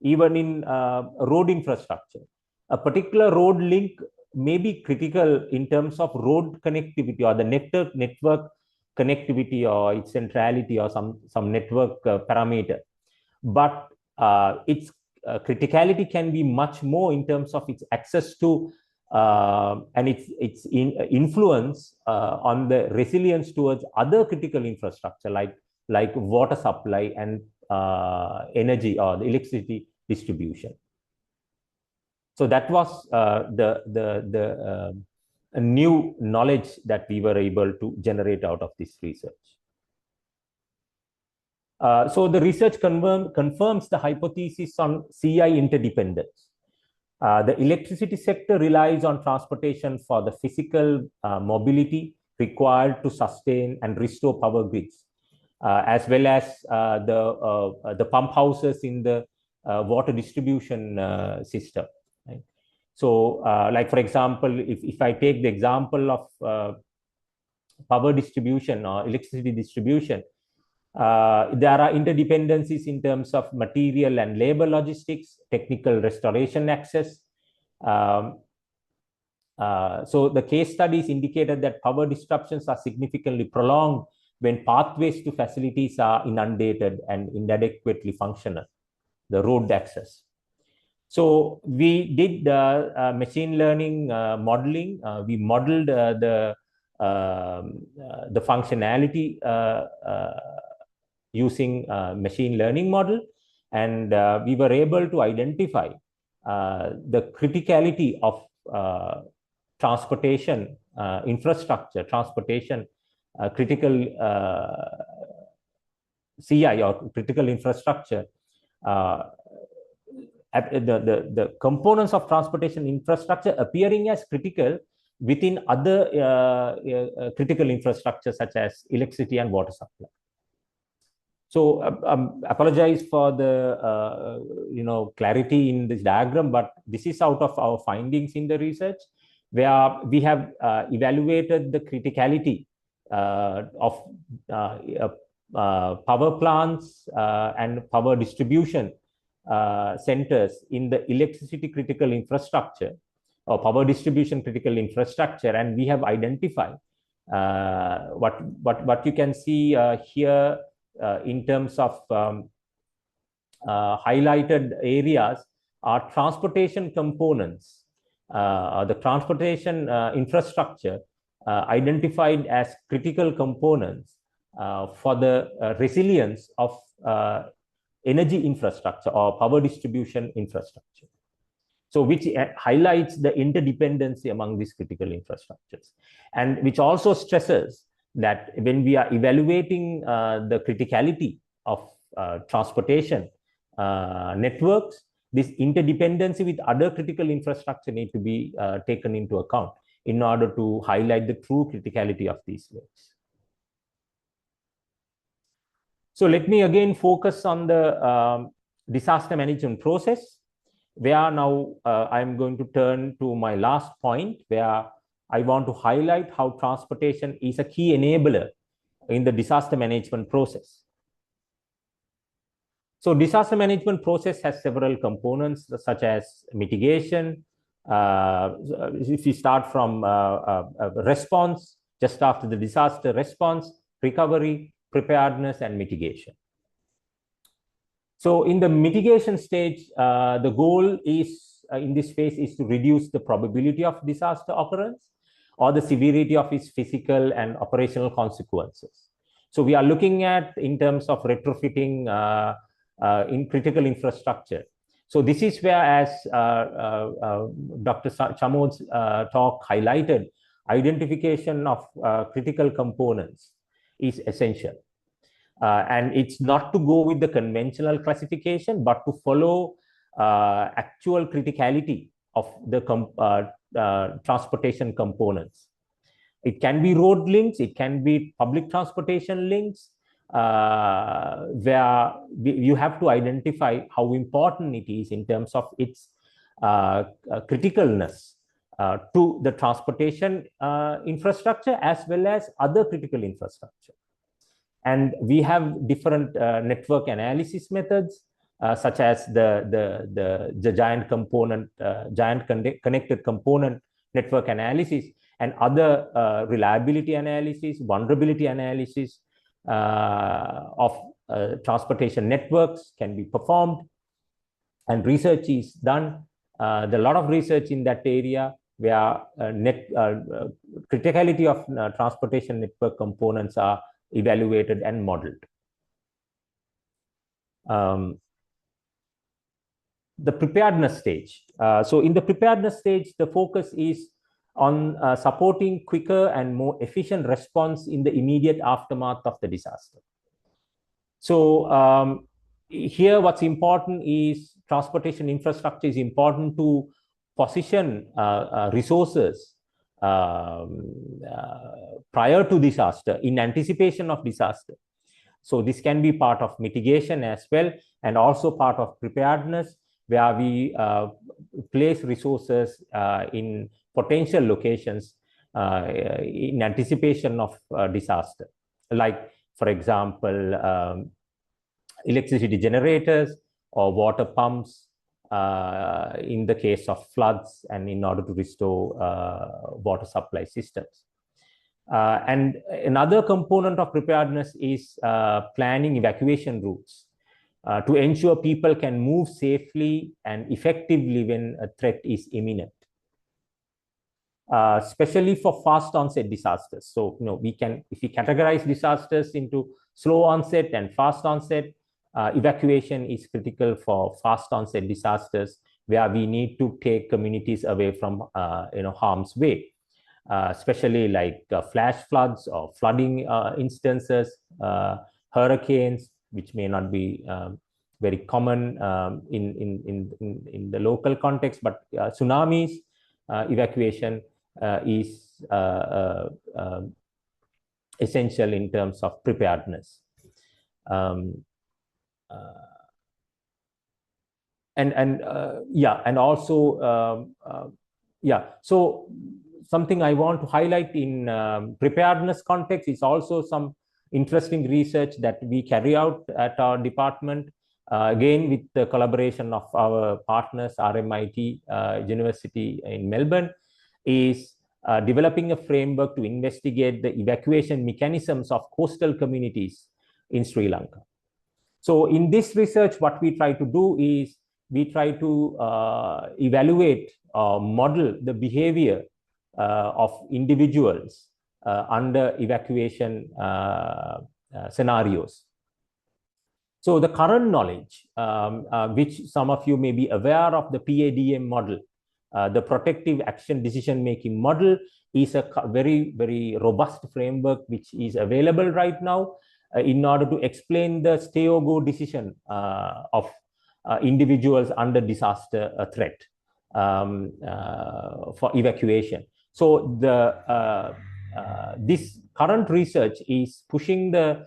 Even in road infrastructure, a particular road link may be critical in terms of road connectivity or the network connectivity or its centrality or some network parameter. But its criticality can be much more in terms of its access to and its influence on the resilience towards other critical infrastructure like water supply and energy or the electricity distribution. So that was the new knowledge that we were able to generate out of this research. So the research confirms the hypothesis on CI interdependence. The electricity sector relies on transportation for the physical mobility required to sustain and restore power grids, as well as the pump houses in the water distribution system. Right? So, like for example, if I take the example of power distribution or electricity distribution, there are interdependencies in terms of material and labor logistics, technical restoration access. So the case studies indicated that power disruptions are significantly prolonged when pathways to facilities are inundated and inadequately functional, the road access. So we did machine learning modeling. We modeled the functionality using machine learning model, and we were able to identify the criticality of transportation infrastructure, transportation critical CI or critical infrastructure, the components of transportation infrastructure appearing as critical within other critical infrastructure such as electricity and water supply. So apologize for the clarity in this diagram, but this is out of our findings in the research, where we have evaluated the criticality of power plants and power distribution centers in the electricity critical infrastructure or power distribution critical infrastructure, and we have identified what you can see here in terms of highlighted areas are transportation components, the transportation infrastructure identified as critical components for the resilience of energy infrastructure or power distribution infrastructure. So which highlights the interdependency among these critical infrastructures, and which also stresses that when we are evaluating the criticality of transportation networks, this interdependency with other critical infrastructure need to be taken into account in order to highlight the true criticality of these links. So let me again focus on the disaster management process, where now I'm going to turn to my last point, where I want to highlight how transportation is a key enabler in the disaster management process. So disaster management process has several components such as mitigation. If we start from response, just after the disaster, response, recovery, preparedness, and mitigation. So in the mitigation stage, the goal is in this phase is to reduce the probability of disaster occurrence or the severity of its physical and operational consequences. So we are looking at in terms of retrofitting in critical infrastructure. So this is where, as Dr. Chamod's talk highlighted, identification of critical components is essential. And it's not to go with the conventional classification, but to follow actual criticality of the transportation components. It can be road links, it can be public transportation links, where you have to identify how important it is in terms of its criticalness to the transportation infrastructure as well as other critical infrastructure. And we have different network analysis methods, such as the giant component, connected component network analysis, and other reliability analysis, vulnerability analysis of transportation networks can be performed, and research is done. There's a lot of research in that area where criticality of transportation network components are evaluated and modeled. The preparedness stage. So in the preparedness stage, the focus is on supporting quicker and more efficient response in the immediate aftermath of the disaster. So here what's important is transportation infrastructure is important to position resources prior to disaster, in anticipation of disaster. So this can be part of mitigation as well, and also part of preparedness, where we place resources in potential locations in anticipation of disaster. Like, for example, electricity generators or water pumps in the case of floods and in order to restore water supply systems. And another component of preparedness is planning evacuation routes to ensure people can move safely and effectively when a threat is imminent, especially for fast onset disasters. So, we can, if we categorize disasters into slow onset and fast onset, evacuation is critical for fast onset disasters, where we need to take communities away from harm's way, especially like flash floods or flooding instances, hurricanes, which may not be very common in the local context, but tsunamis evacuation is essential in terms of preparedness. So something I want to highlight in preparedness context is also some interesting research that we carry out at our department, again with the collaboration of our partners, RMIT University in Melbourne, is developing a framework to investigate the evacuation mechanisms of coastal communities in Sri Lanka. So in this research, what we try to do is we try to evaluate or model the behavior of individuals under evacuation scenarios. So the current knowledge, which some of you may be aware of, the PADM model, the Protective Action Decision-Making Model, is a very, very robust framework which is available right now in order to explain the stay-or-go decision of individuals under disaster threat for evacuation. So this current research is pushing the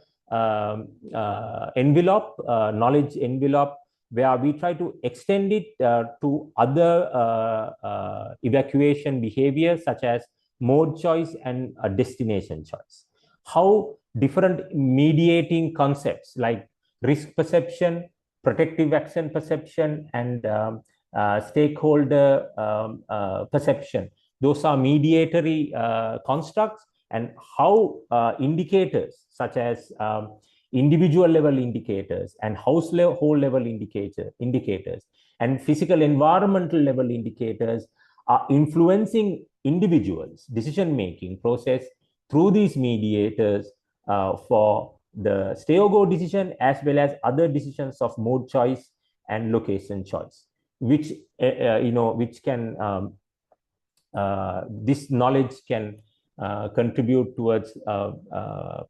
knowledge envelope, where we try to extend it to other evacuation behaviors such as mode choice and destination choice. How different mediating concepts like risk perception, protective action perception, and stakeholder perception, those are mediatory constructs, and how indicators such as individual level indicators and household level indicators and physical environmental level indicators are influencing individuals' decision-making process through these mediators for the stay-or-go decision, as well as other decisions of mode choice and location choice, which which can this knowledge can contribute towards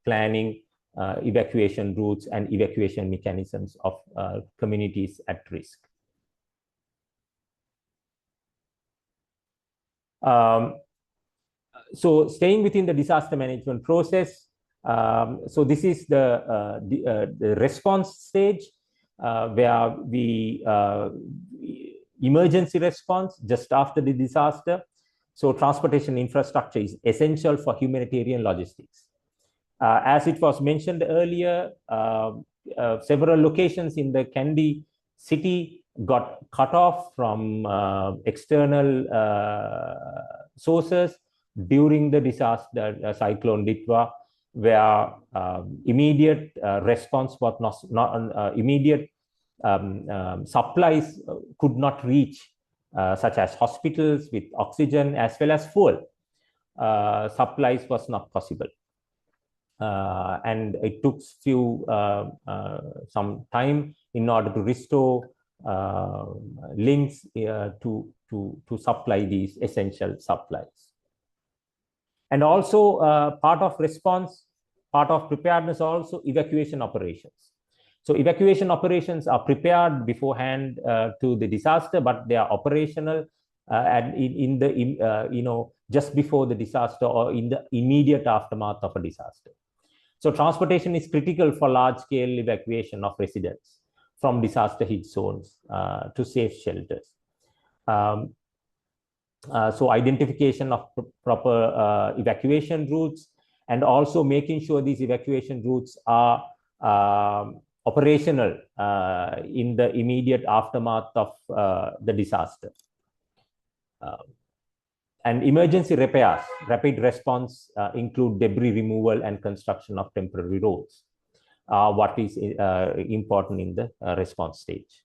planning evacuation routes and evacuation mechanisms of communities at risk. So staying within the disaster management process, so this is the response stage where we emergency response just after the disaster. So transportation infrastructure is essential for humanitarian logistics. As it was mentioned earlier, several locations in the Kandy city got cut off from external sources during the disaster, Cyclone Ditwah, where immediate response was not immediate supplies could not reach, such as hospitals with oxygen as well as fuel. Supplies was not possible. And it took some time in order to restore links to supply these essential supplies. And also part of response, part of preparedness, also evacuation operations. So evacuation operations are prepared beforehand to the disaster, but they are operational and in the just before the disaster or in the immediate aftermath of a disaster. So transportation is critical for large-scale evacuation of residents from disaster-hit zones to safe shelters. So identification of proper evacuation routes, and also making sure these evacuation routes are operational in the immediate aftermath of the disaster. And emergency repairs, rapid response include debris removal and construction of temporary roads, what is important in the response stage.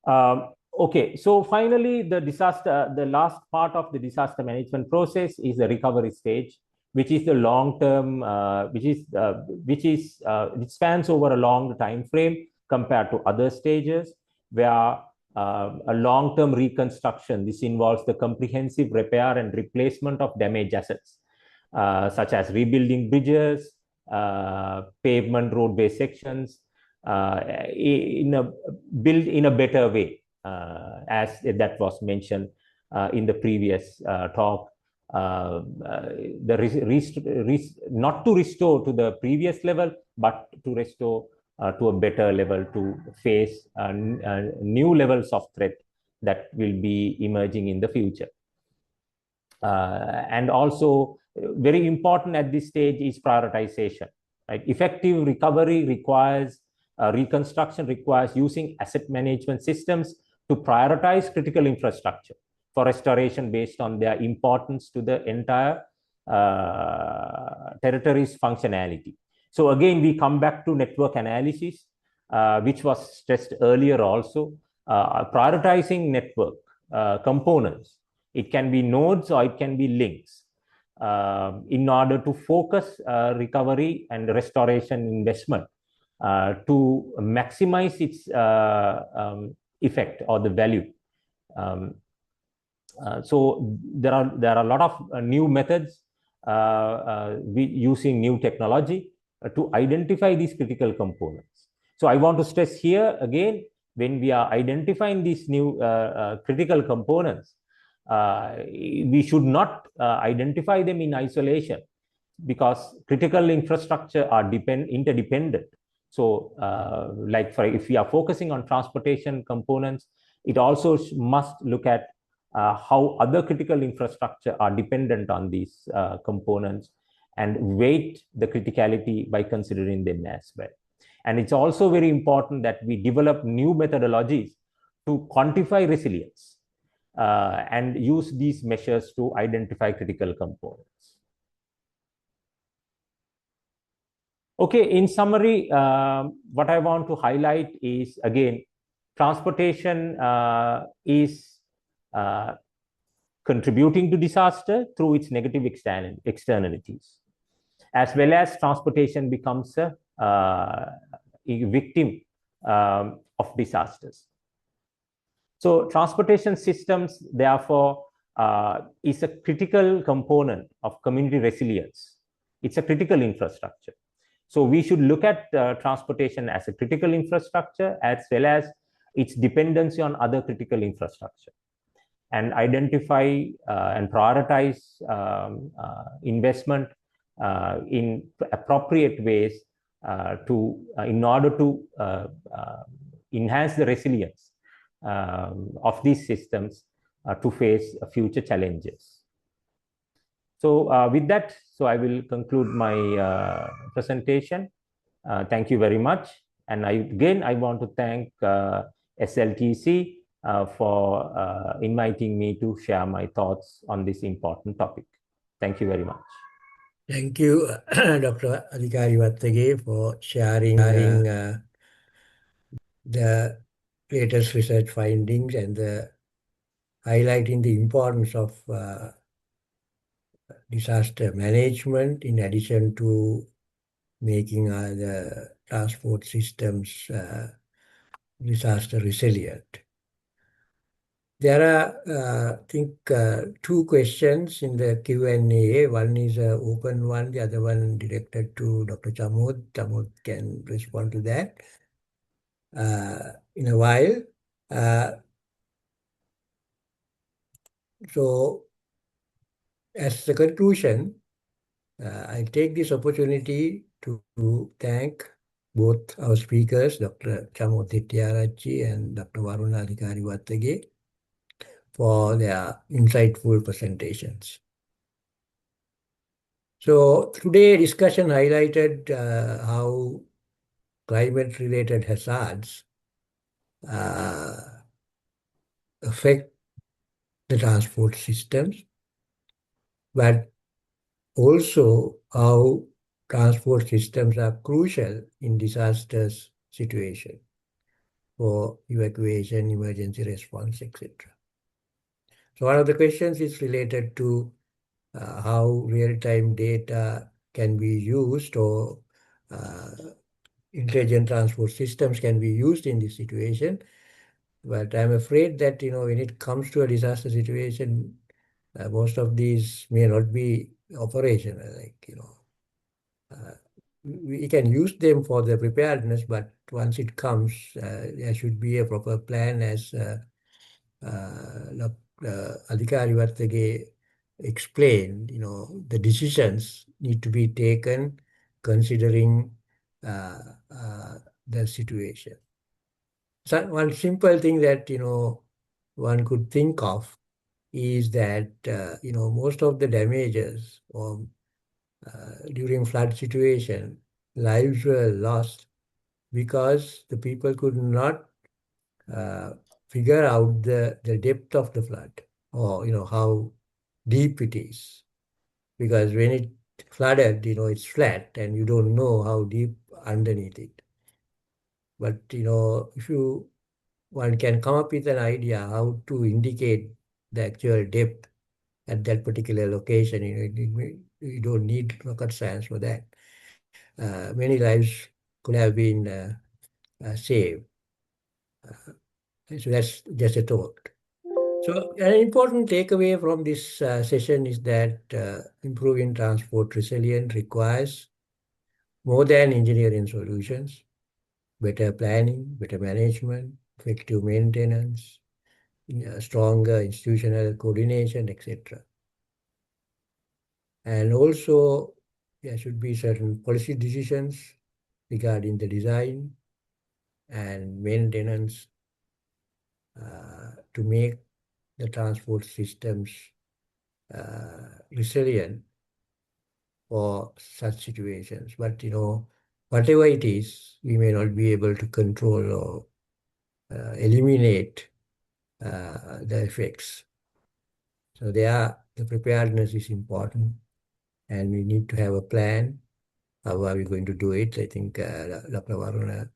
Okay, so finally, the last part of the disaster management process is the recovery stage, which is the long-term, it spans over a long time frame compared to other stages, where a long-term reconstruction, this involves the comprehensive repair and replacement of damaged assets, such as rebuilding bridges, pavement road-based sections built in a better way, as that was mentioned in the previous talk. Not to restore to the previous level, but to restore to a better level to face new levels of threat that will be emerging in the future. And also, very important at this stage is prioritization. Right? Effective recovery requires reconstruction requires using asset management systems to prioritize critical infrastructure for restoration based on their importance to the entire territory's functionality. So again, we come back to network analysis, which was stressed earlier also. Prioritizing network components. It can be nodes or it can be links in order to focus recovery and restoration investment to maximize its effect or the value. So there are a lot of new methods using new technology to identify these critical components. So I want to stress here again, when we are identifying these new critical components, we should not identify them in isolation, because critical infrastructure are interdependent. So if we are focusing on transportation components, it also must look at how other critical infrastructure are dependent on these components and weight the criticality by considering them as well. And it's also very important that we develop new methodologies to quantify resilience and use these measures to identify critical components. Okay, in summary, what I want to highlight is, again, transportation is contributing to disaster through its negative externalities, as well as transportation becomes a victim of disasters. So transportation systems, therefore, is a critical component of community resilience. It's a critical infrastructure. So we should look at transportation as a critical infrastructure, as well as its dependency on other critical infrastructure, and identify and prioritize investment in appropriate ways in order to enhance the resilience of these systems to face future challenges. So with that, I will conclude my presentation. Thank you very much. And I want to thank SLTC for inviting me to share my thoughts on this important topic. Thank you very much. Thank you, Dr. Adhikari Wattage, for sharing the latest research findings and highlighting the importance of disaster management, in addition to making the transport systems disaster resilient. There are, I think, two questions in the Q&A. One is an open one, the other one directed to Dr. Chamod. Chamod can respond to that in a while. So, as the conclusion, I take this opportunity to thank both our speakers, Dr. Chamod Ditwah and Dr. Waruna Adhikari Wattage, for their insightful presentations. So today's discussion highlighted how climate-related hazards affect the transport systems, but also how transport systems are crucial in disasters situation for evacuation, emergency response, etc. So one of the questions is related to how real-time data can be used, or intelligent transport systems can be used in this situation. But I'm afraid that, when it comes to a disaster situation, most of these may not be operational. we can use them for the preparedness, but once it comes, there should be a proper plan as Adhikari Vartage explained. The decisions need to be taken considering the situation. So one simple thing that one could think of is that most of the damages or during flood situation, lives were lost because the people could not figure out the depth of the flood, or how deep it is. Because when it flooded, it's flat and you don't know how deep underneath it. But if one can come up with an idea how to indicate the actual depth at that particular location, you don't need rocket science for that. Many lives could have been saved. So that's just a thought. So an important takeaway from this session is that improving transport resilience requires more than engineering solutions, better planning, better management, effective maintenance, stronger institutional coordination, etc. And also, there should be certain policy decisions regarding the design and maintenance to make the transport systems resilient for such situations. But whatever it is, we may not be able to control or eliminate the effects. So the preparedness is important, and we need to have a plan. How are we going to do it? I think Dr. Varuna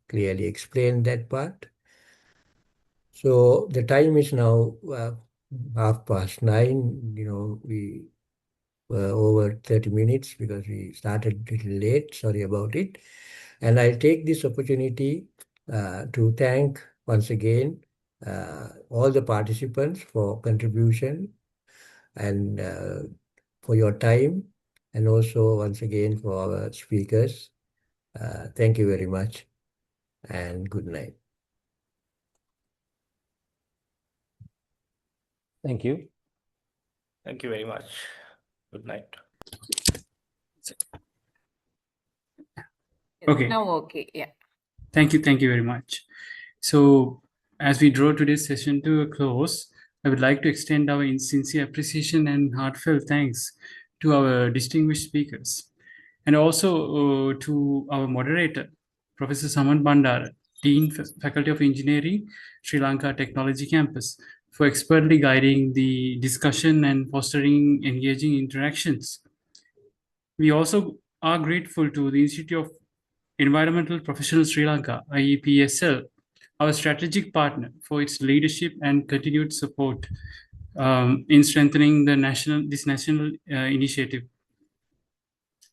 clearly explained that part. So the time is now 9:30. We were over 30 minutes because we started a little late. Sorry about it. And I'll take this opportunity to thank once again all the participants for contribution and for your time, and also once again for our speakers. Thank you very much, and good night. Thank you. Thank you very much. Good night. Okay. Now, okay. Yeah. Thank you very much. So as we draw today's session to a close, I would like to extend our sincere appreciation and heartfelt thanks to our distinguished speakers, and also to our moderator, Professor Saman Bandara, Dean, Faculty of Engineering, Sri Lanka Technology Campus, for expertly guiding the discussion and fostering engaging interactions. We also are grateful to the Institute of Environmental Professionals Sri Lanka, IEPSL, our strategic partner, for its leadership and continued support in strengthening this national initiative.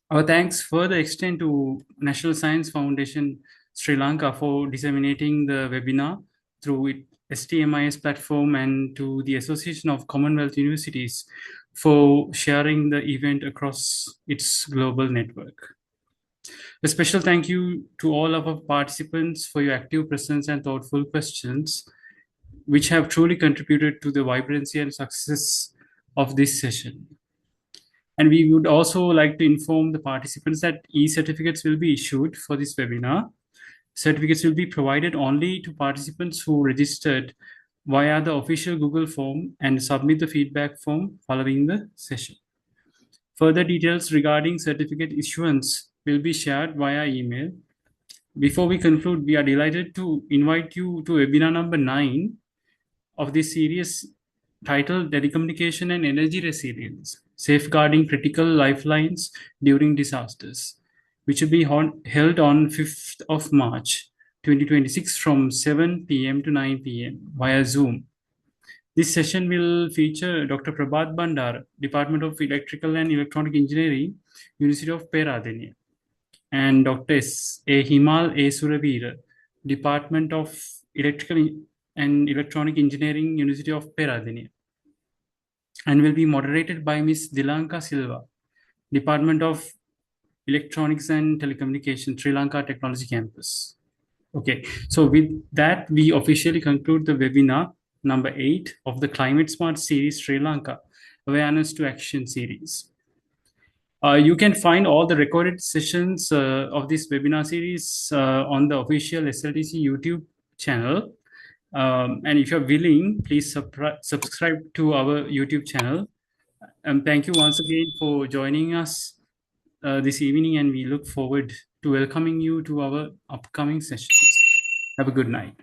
Our thanks further extend to National Science Foundation Sri Lanka for disseminating the webinar through its STMIS platform, and to the Association of Commonwealth Universities for sharing the event across its global network. A special thank you to all of our participants for your active presence and thoughtful questions, which have truly contributed to the vibrancy and success of this session. And we would also like to inform the participants that e-certificates will be issued for this webinar. Certificates will be provided only to participants who registered via the official Google form and submit the feedback form following the session. Further details regarding certificate issuance will be shared via email. Before we conclude, we are delighted to invite you to webinar number 9 of this series, titled Telecommunication and Energy Resilience, Safeguarding Critical Lifelines During Disasters, which will be held on 5th of March 2026 from 7 p.m. to 9 p.m. via Zoom. This session will feature Dr. Prabhat Bandara, Department of Electrical and Electronic Engineering, University of Peradeniya, and Dr. A. Himal A. Suravira, Department of Electrical and Electronic Engineering, University of Peradeniya, and will be moderated by Ms. Dilanka Silva, Department of Electronics and Telecommunication, Sri Lanka Technology Campus. Okay, so with that, we officially conclude the webinar number 8 of the Climate Smart series Sri Lanka Awareness to Action series. You can find all the recorded sessions of this webinar series on the official SLTC YouTube channel. And if you're willing, please subscribe to our YouTube channel. And thank you once again for joining us this evening, and we look forward to welcoming you to our upcoming sessions. Have a good night.